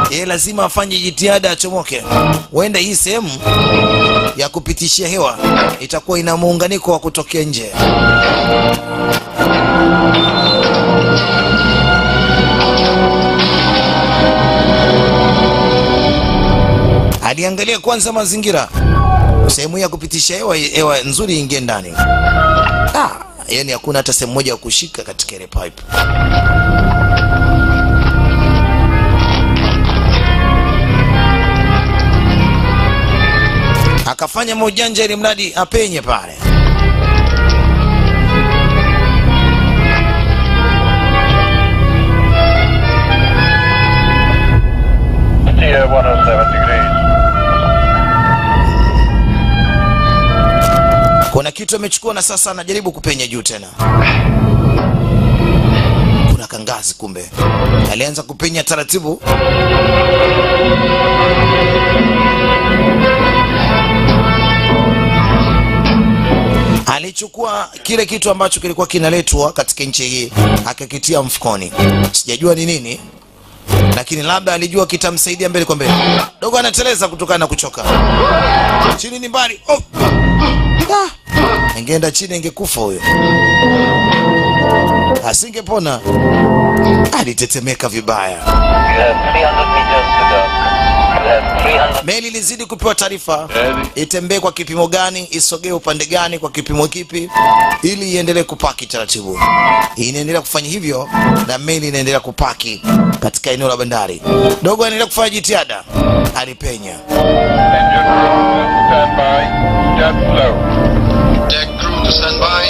Speaker 1: Yeye lazima afanye jitihada achomoke. Huenda hii sehemu ya kupitishia hewa itakuwa ina muunganiko wa kutokea nje. Aliangalia kwanza mazingira. Sehemu ya kupitisha hewa nzuri ingie ndani. Yaani hakuna hata sehemu moja ya kushika katika ile pipe. Akafanya maujanja ili mradi apenye pale.
Speaker 9: Here 107 degrees.
Speaker 1: kitu amechukua na sasa anajaribu kupenya juu tena. Kuna kangazi kumbe. Alianza kupenya taratibu. Alichukua kile kitu ambacho kilikuwa kinaletwa katika nchi hii akakitia mfukoni. Sijajua ni nini, lakini labda alijua kitamsaidia mbele kwa mbele. Dogo anateleza kutokana na kuchoka. Chini ni mbali. Oh. Ingeenda chini ingekufa huyo. Asingepona. Alitetemeka vibaya.
Speaker 9: You have 300 meters to go. You have 300.
Speaker 1: Meli ilizidi kupewa taarifa itembee kwa kipimo gani, isogee upande gani, kwa kipimo kipi, ili iendelee kupaki taratibu. Inaendelea kufanya hivyo na meli inaendelea kupaki katika eneo la bandari. Dogo anaendelea kufanya jitihada. Alipenya.
Speaker 8: Stand by. Jet flow. Deck crew to stand by.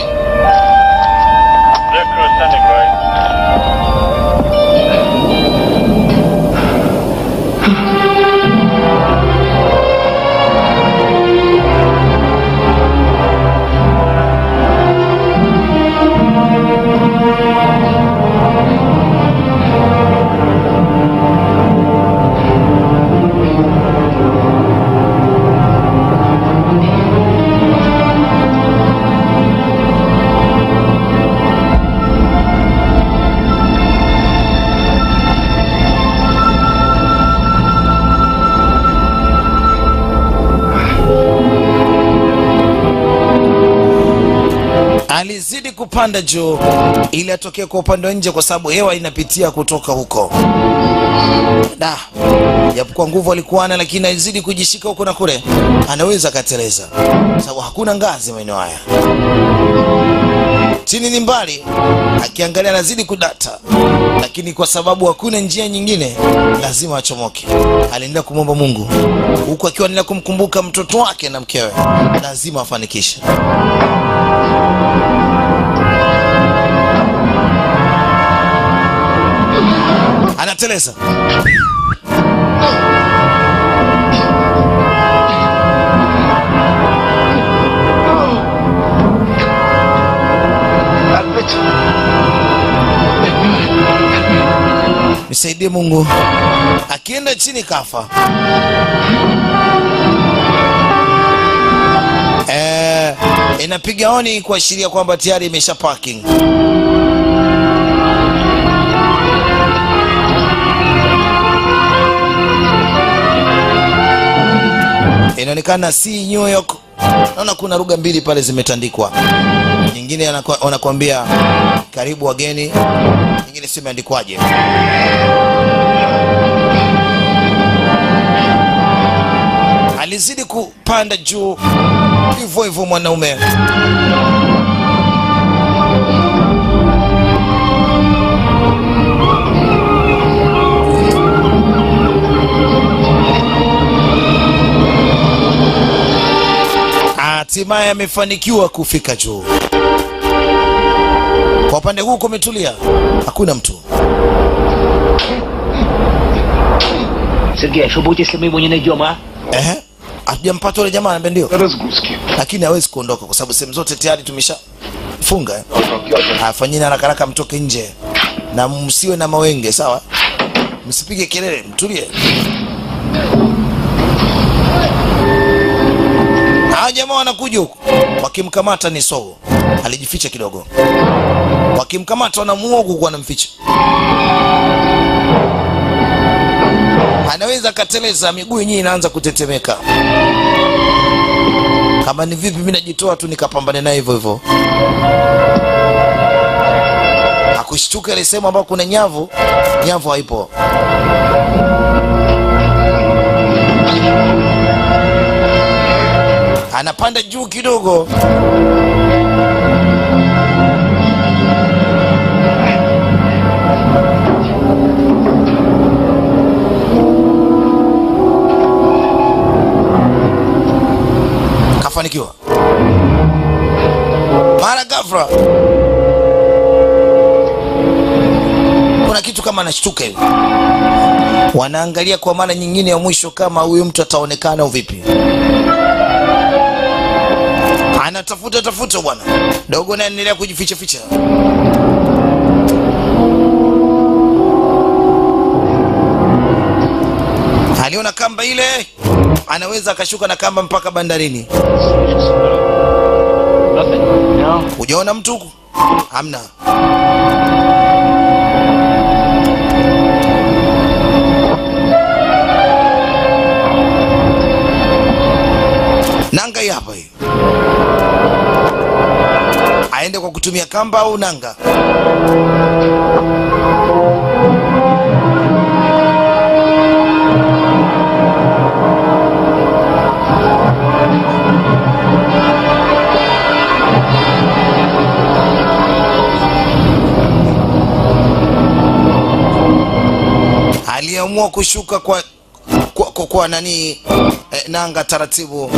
Speaker 9: Deck crew standing by.
Speaker 1: Alizidi kupanda juu ili atokee kwa upande wa nje kwa sababu hewa inapitia kutoka huko. Japokuwa nguvu alikuwa ana, lakini alizidi kujishika huko na kule. Anaweza kateleza sababu hakuna ngazi maeneo haya. Chini ni mbali, akiangalia anazidi kudata, lakini kwa sababu hakuna njia nyingine lazima achomoke. Aliendelea kumwomba Mungu huku akiwa anaendelea kumkumbuka mtoto wake na mkewe. Lazima afanikishe. Anateleza. Nisaidie Mungu. Akienda chini kafa. Inapiga honi kuashiria kwamba tayari imesha parking. Inaonekana si New York. Naona kuna lugha mbili pale zimetandikwa. Nyingine wanakuambia karibu wageni, nyingine sio imeandikwaje. Alizidi kupanda juu hivyo hivyo mwanaume. Hatimaye amefanikiwa kufika juu. Kwa upande huu kumetulia, hakuna mtu.
Speaker 6: Sergei, что будет, если мы его не найдем, а?
Speaker 1: Hatujampata yule jamaa, anambia ndio. Lakini hawezi kuondoka kwa sababu sehemu zote tayari tumeshafunga. Afanyeni haraka haraka mtoke nje. Na msiwe na mawenge, sawa? Msipige kelele, mtulie. Jamaa wanakuja huko. Wakimkamata ni Sogo. Alijificha kidogo. Wakimkamata wanamuua huko wanamficha. Anaweza kateleza, miguu yenyewe inaanza kutetemeka. Kama ni vipi mimi najitoa tu nikapambane naye hivyo hivyo. Akushtuka ile sehemu ambapo kuna nyavu, nyavu haipo. Anapanda juu kidogo. Kafanikiwa. Mara ghafla kuna kitu kama anashtuka hivi. Wanaangalia kwa mara nyingine ya mwisho kama huyu mtu ataonekana au vipi. Anatafuta bwana. Dogo naye anaendelea kujificha ficha. Aliona kamba ile, anaweza akashuka na kamba mpaka bandarini. Hujaona mtu huku? Hamna. Nanga hii hapa hii. Aende kwa kutumia kamba au nanga? Aliamua kushuka kwa nani nanga taratibu.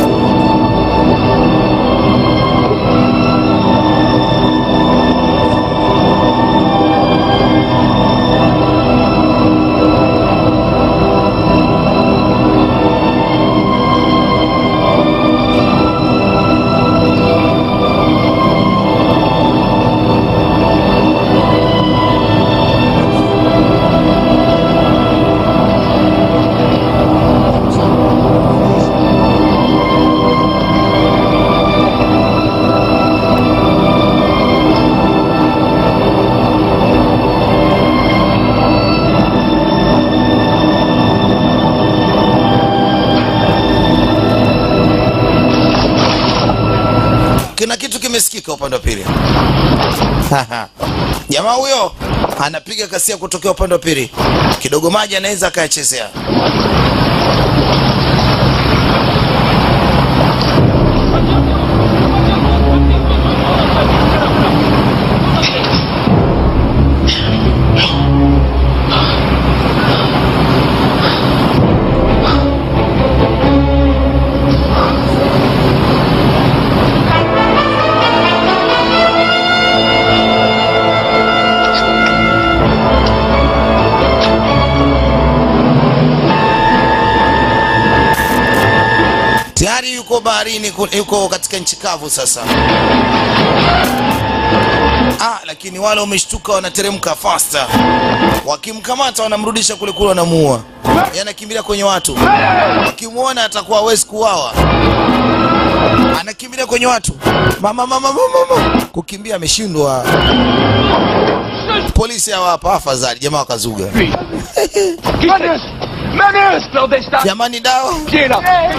Speaker 1: Kuna kitu kimesikika upande wa pili. Jamaa huyo anapiga kasia kutokea upande wa pili. Kidogo maji anaweza akayachezea. Tayari yuko baharini, yuko katika nchi kavu sasa. Lakini wale wameshtuka, wanateremka faster. Wakimkamata wanamrudisha kule kule, wanamuua. Anakimbilia kwenye watu. Wakimuona atakuwa hawezi kuuawa. Anakimbilia kwenye watu. Mama. Kukimbia ameshindwa. Polisi hawa hapa afadhali, jamaa wakazuga. Jamani dawa.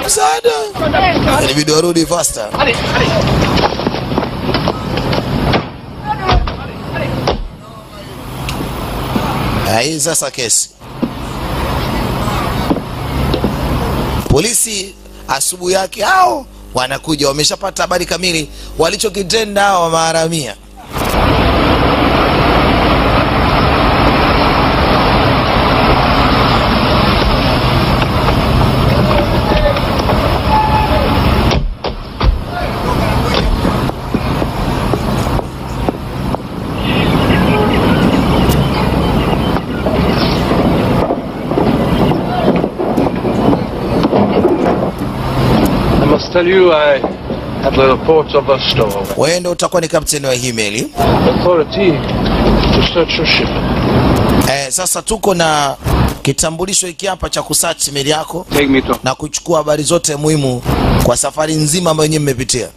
Speaker 1: Msaada. Inabidi warudi faster. Hii sasa kesi. Polisi asubuhi yake hao wanakuja, wameshapata habari kamili walichokitenda hao maharamia.
Speaker 9: Tell you I have the reports of a stowaway.
Speaker 1: Wewe ndio utakuwa ni kapteni wa hii meli.
Speaker 9: Authority to search your ship.
Speaker 1: Sasa tuko na kitambulisho hiki hapa cha kusearch meli yako.
Speaker 7: Take me to.
Speaker 1: Na kuchukua habari zote muhimu kwa safari nzima ambayo nyinyi mmepitia.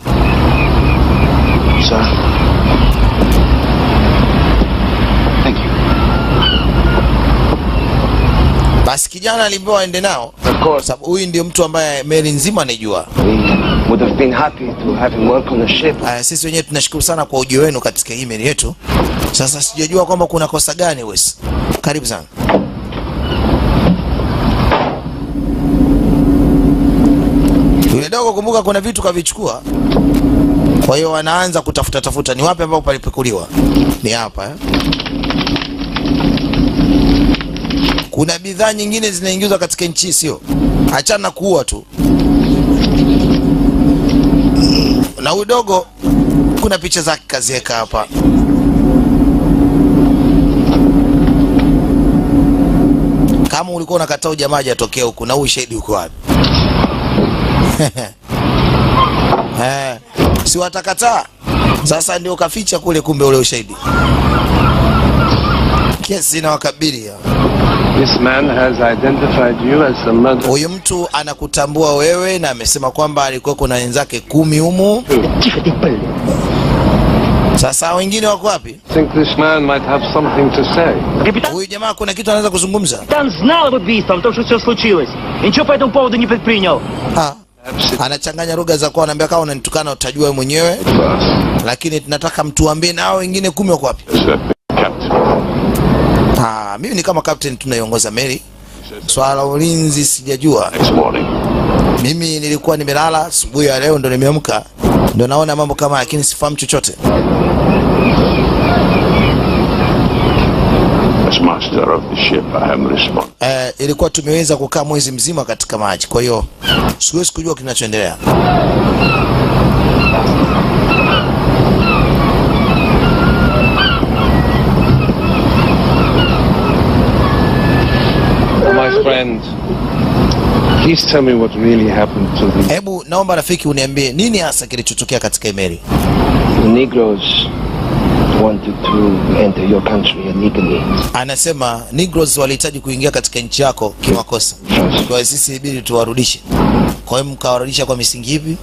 Speaker 7: Sir. Thank you.
Speaker 1: Basi kijana aliambiwa aende nao. Sababu huyu ndio mtu ambaye meli nzima anajua.
Speaker 6: Would have been happy to have him work on the ship.
Speaker 1: Sisi wenyewe tunashukuru sana kwa ujio wenu katika hii meli yetu. Sasa sijajua kwamba kuna kosa gani wewe. Karibu sana. Yule dogo kumbuka kuna vitu kavichukua. Kwa hiyo wanaanza kutafuta ni wapi ambapo palipekuliwa. Ni hapa Kuna bidhaa nyingine zinaingizwa katika nchi sio. Achana kuua tu. Na udogo kuna picha zake kaziweka hapa. Kama ulikuwa unakataa jamaa atokee huku na ushahidi uko wapi? Si watakataa. Sasa ndio kaficha kule, kumbe ule ushahidi. Kesi na wakabili.
Speaker 9: This man has identified you as the murderer.
Speaker 1: Huyu mtu anakutambua wewe na amesema kwamba alikuwa kuna wenzake 10 humu. Sasa wengine wako wapi?
Speaker 9: I think this man might have something to say.
Speaker 1: Huyu jamaa kuna kitu anaweza kuzungumza.
Speaker 10: Капитан знал об убийстве, о том, что все случилось. Ничего по этому поводу не предпринял.
Speaker 1: Anachanganya lugha za kwa, anambia kama unanitukana utajua wewe mwenyewe. Lakini tunataka mtuambie na hao wengine 10 wako wapi? Mimi ni kama captain tunaiongoza meli. Swala ulinzi sijajua. Mimi nilikuwa nimelala, asubuhi ya leo ndo nimeamka. Ndo naona mambo kama, lakini sifahamu chochote.
Speaker 3: As master of the ship, I am responsible.
Speaker 1: Ilikuwa tumeweza kukaa mwezi mzima katika maji. Kwa hiyo siwezi kujua kinachoendelea.
Speaker 9: My friend, please tell me what really happened to them.
Speaker 1: Hebu naomba rafiki uniambie nini hasa kilichotokea katika meli.
Speaker 11: The Negroes wanted to enter your country illegally.
Speaker 1: Anasema Negroes walihitaji kuingia katika nchi yako kimakosa. Kwa hiyo sisi ibidi tuwarudishe. Kwa hiyo mkawarudisha kwa misingi ipi?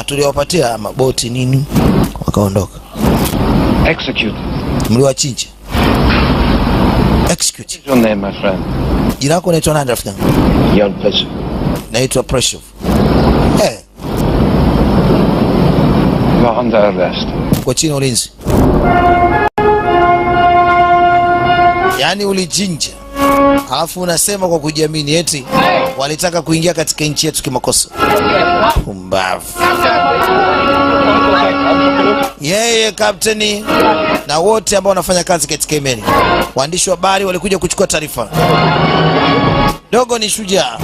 Speaker 1: Tuliwapatia maboti nini, wakaondoka.
Speaker 11: Execute.
Speaker 1: Mliwachinja. Execute.
Speaker 11: Your name, my friend?
Speaker 1: Jina lako unaitwa nani rafiki yangu?
Speaker 11: Young Pressure.
Speaker 1: Naitwa Pressure.
Speaker 11: You are under arrest.
Speaker 1: Kwa chini ulinzi. Yaani ulichinja. Alafu unasema kwa kujiamini eti walitaka kuingia katika nchi yetu kimakosa. Pumbavu. Yeye kapteni na wote ambao wanafanya kazi katika meli, waandishi wa habari walikuja kuchukua taarifa. Dogo ni shujaa.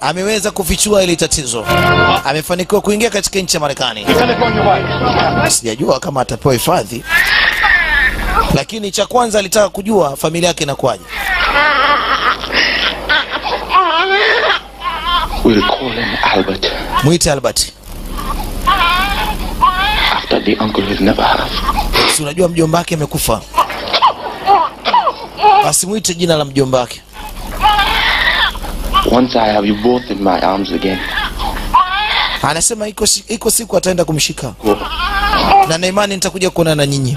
Speaker 1: Ameweza kufichua ile tatizo. Amefanikiwa kuingia katika nchi ya Marekani. Sijajua kama atapewa hifadhi. Lakini cha kwanza alitaka kujua familia yake inakuaje.
Speaker 11: We'll call him Albert.
Speaker 1: Muite Albert.
Speaker 11: After the uncle will never have.
Speaker 1: Si unajua mjomba wake amekufa. Basi muite jina la mjomba wake.
Speaker 11: Once I have you both in my arms again.
Speaker 1: Anasema iko siku ataenda kumshika. Na naimani nitakuja kuona na nyinyi.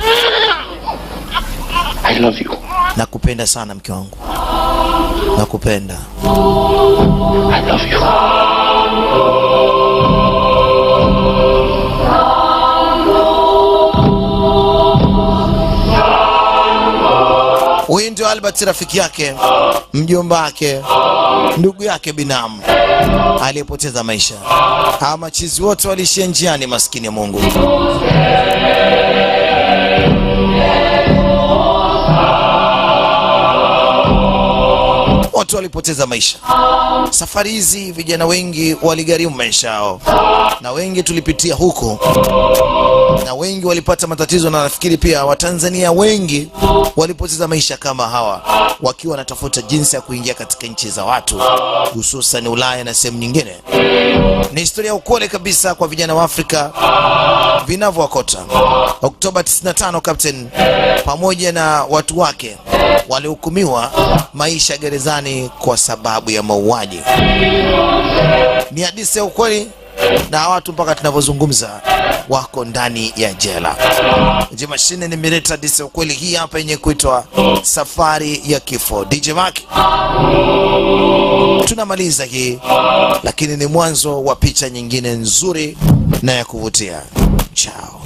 Speaker 11: I love you.
Speaker 1: Nakupenda sana mke wangu. Nakupenda.
Speaker 11: I love you.
Speaker 1: Huyu ndio Albert, rafiki yake, mjomba wake, ndugu yake binamu aliyepoteza maisha. Hawa machizi wote walishia njiani, maskini ya Mungu. Watu walipoteza maisha. Safari hizi vijana wengi waligharimu maisha yao. Na wengi tulipitia huko. Na wengi walipata matatizo, na nafikiri pia Watanzania wengi walipoteza maisha kama hawa wakiwa wanatafuta jinsi ya kuingia katika nchi za watu, hususan Ulaya na sehemu nyingine. Ni historia ya ukole kabisa kwa vijana wa Afrika vinavyowakota. Oktoba 95 Captain pamoja na watu wake walihukumiwa maisha gerezani kwa sababu ya mauaji. Ni hadithi ya ukweli, na watu mpaka tunavyozungumza wako ndani ya jela. DJ Machine nimeleta hadithi ya ukweli hii hapa yenye kuitwa Safari ya Kifo. DJ Mark, tunamaliza hii, lakini ni mwanzo wa picha nyingine nzuri na ya kuvutia. Ciao.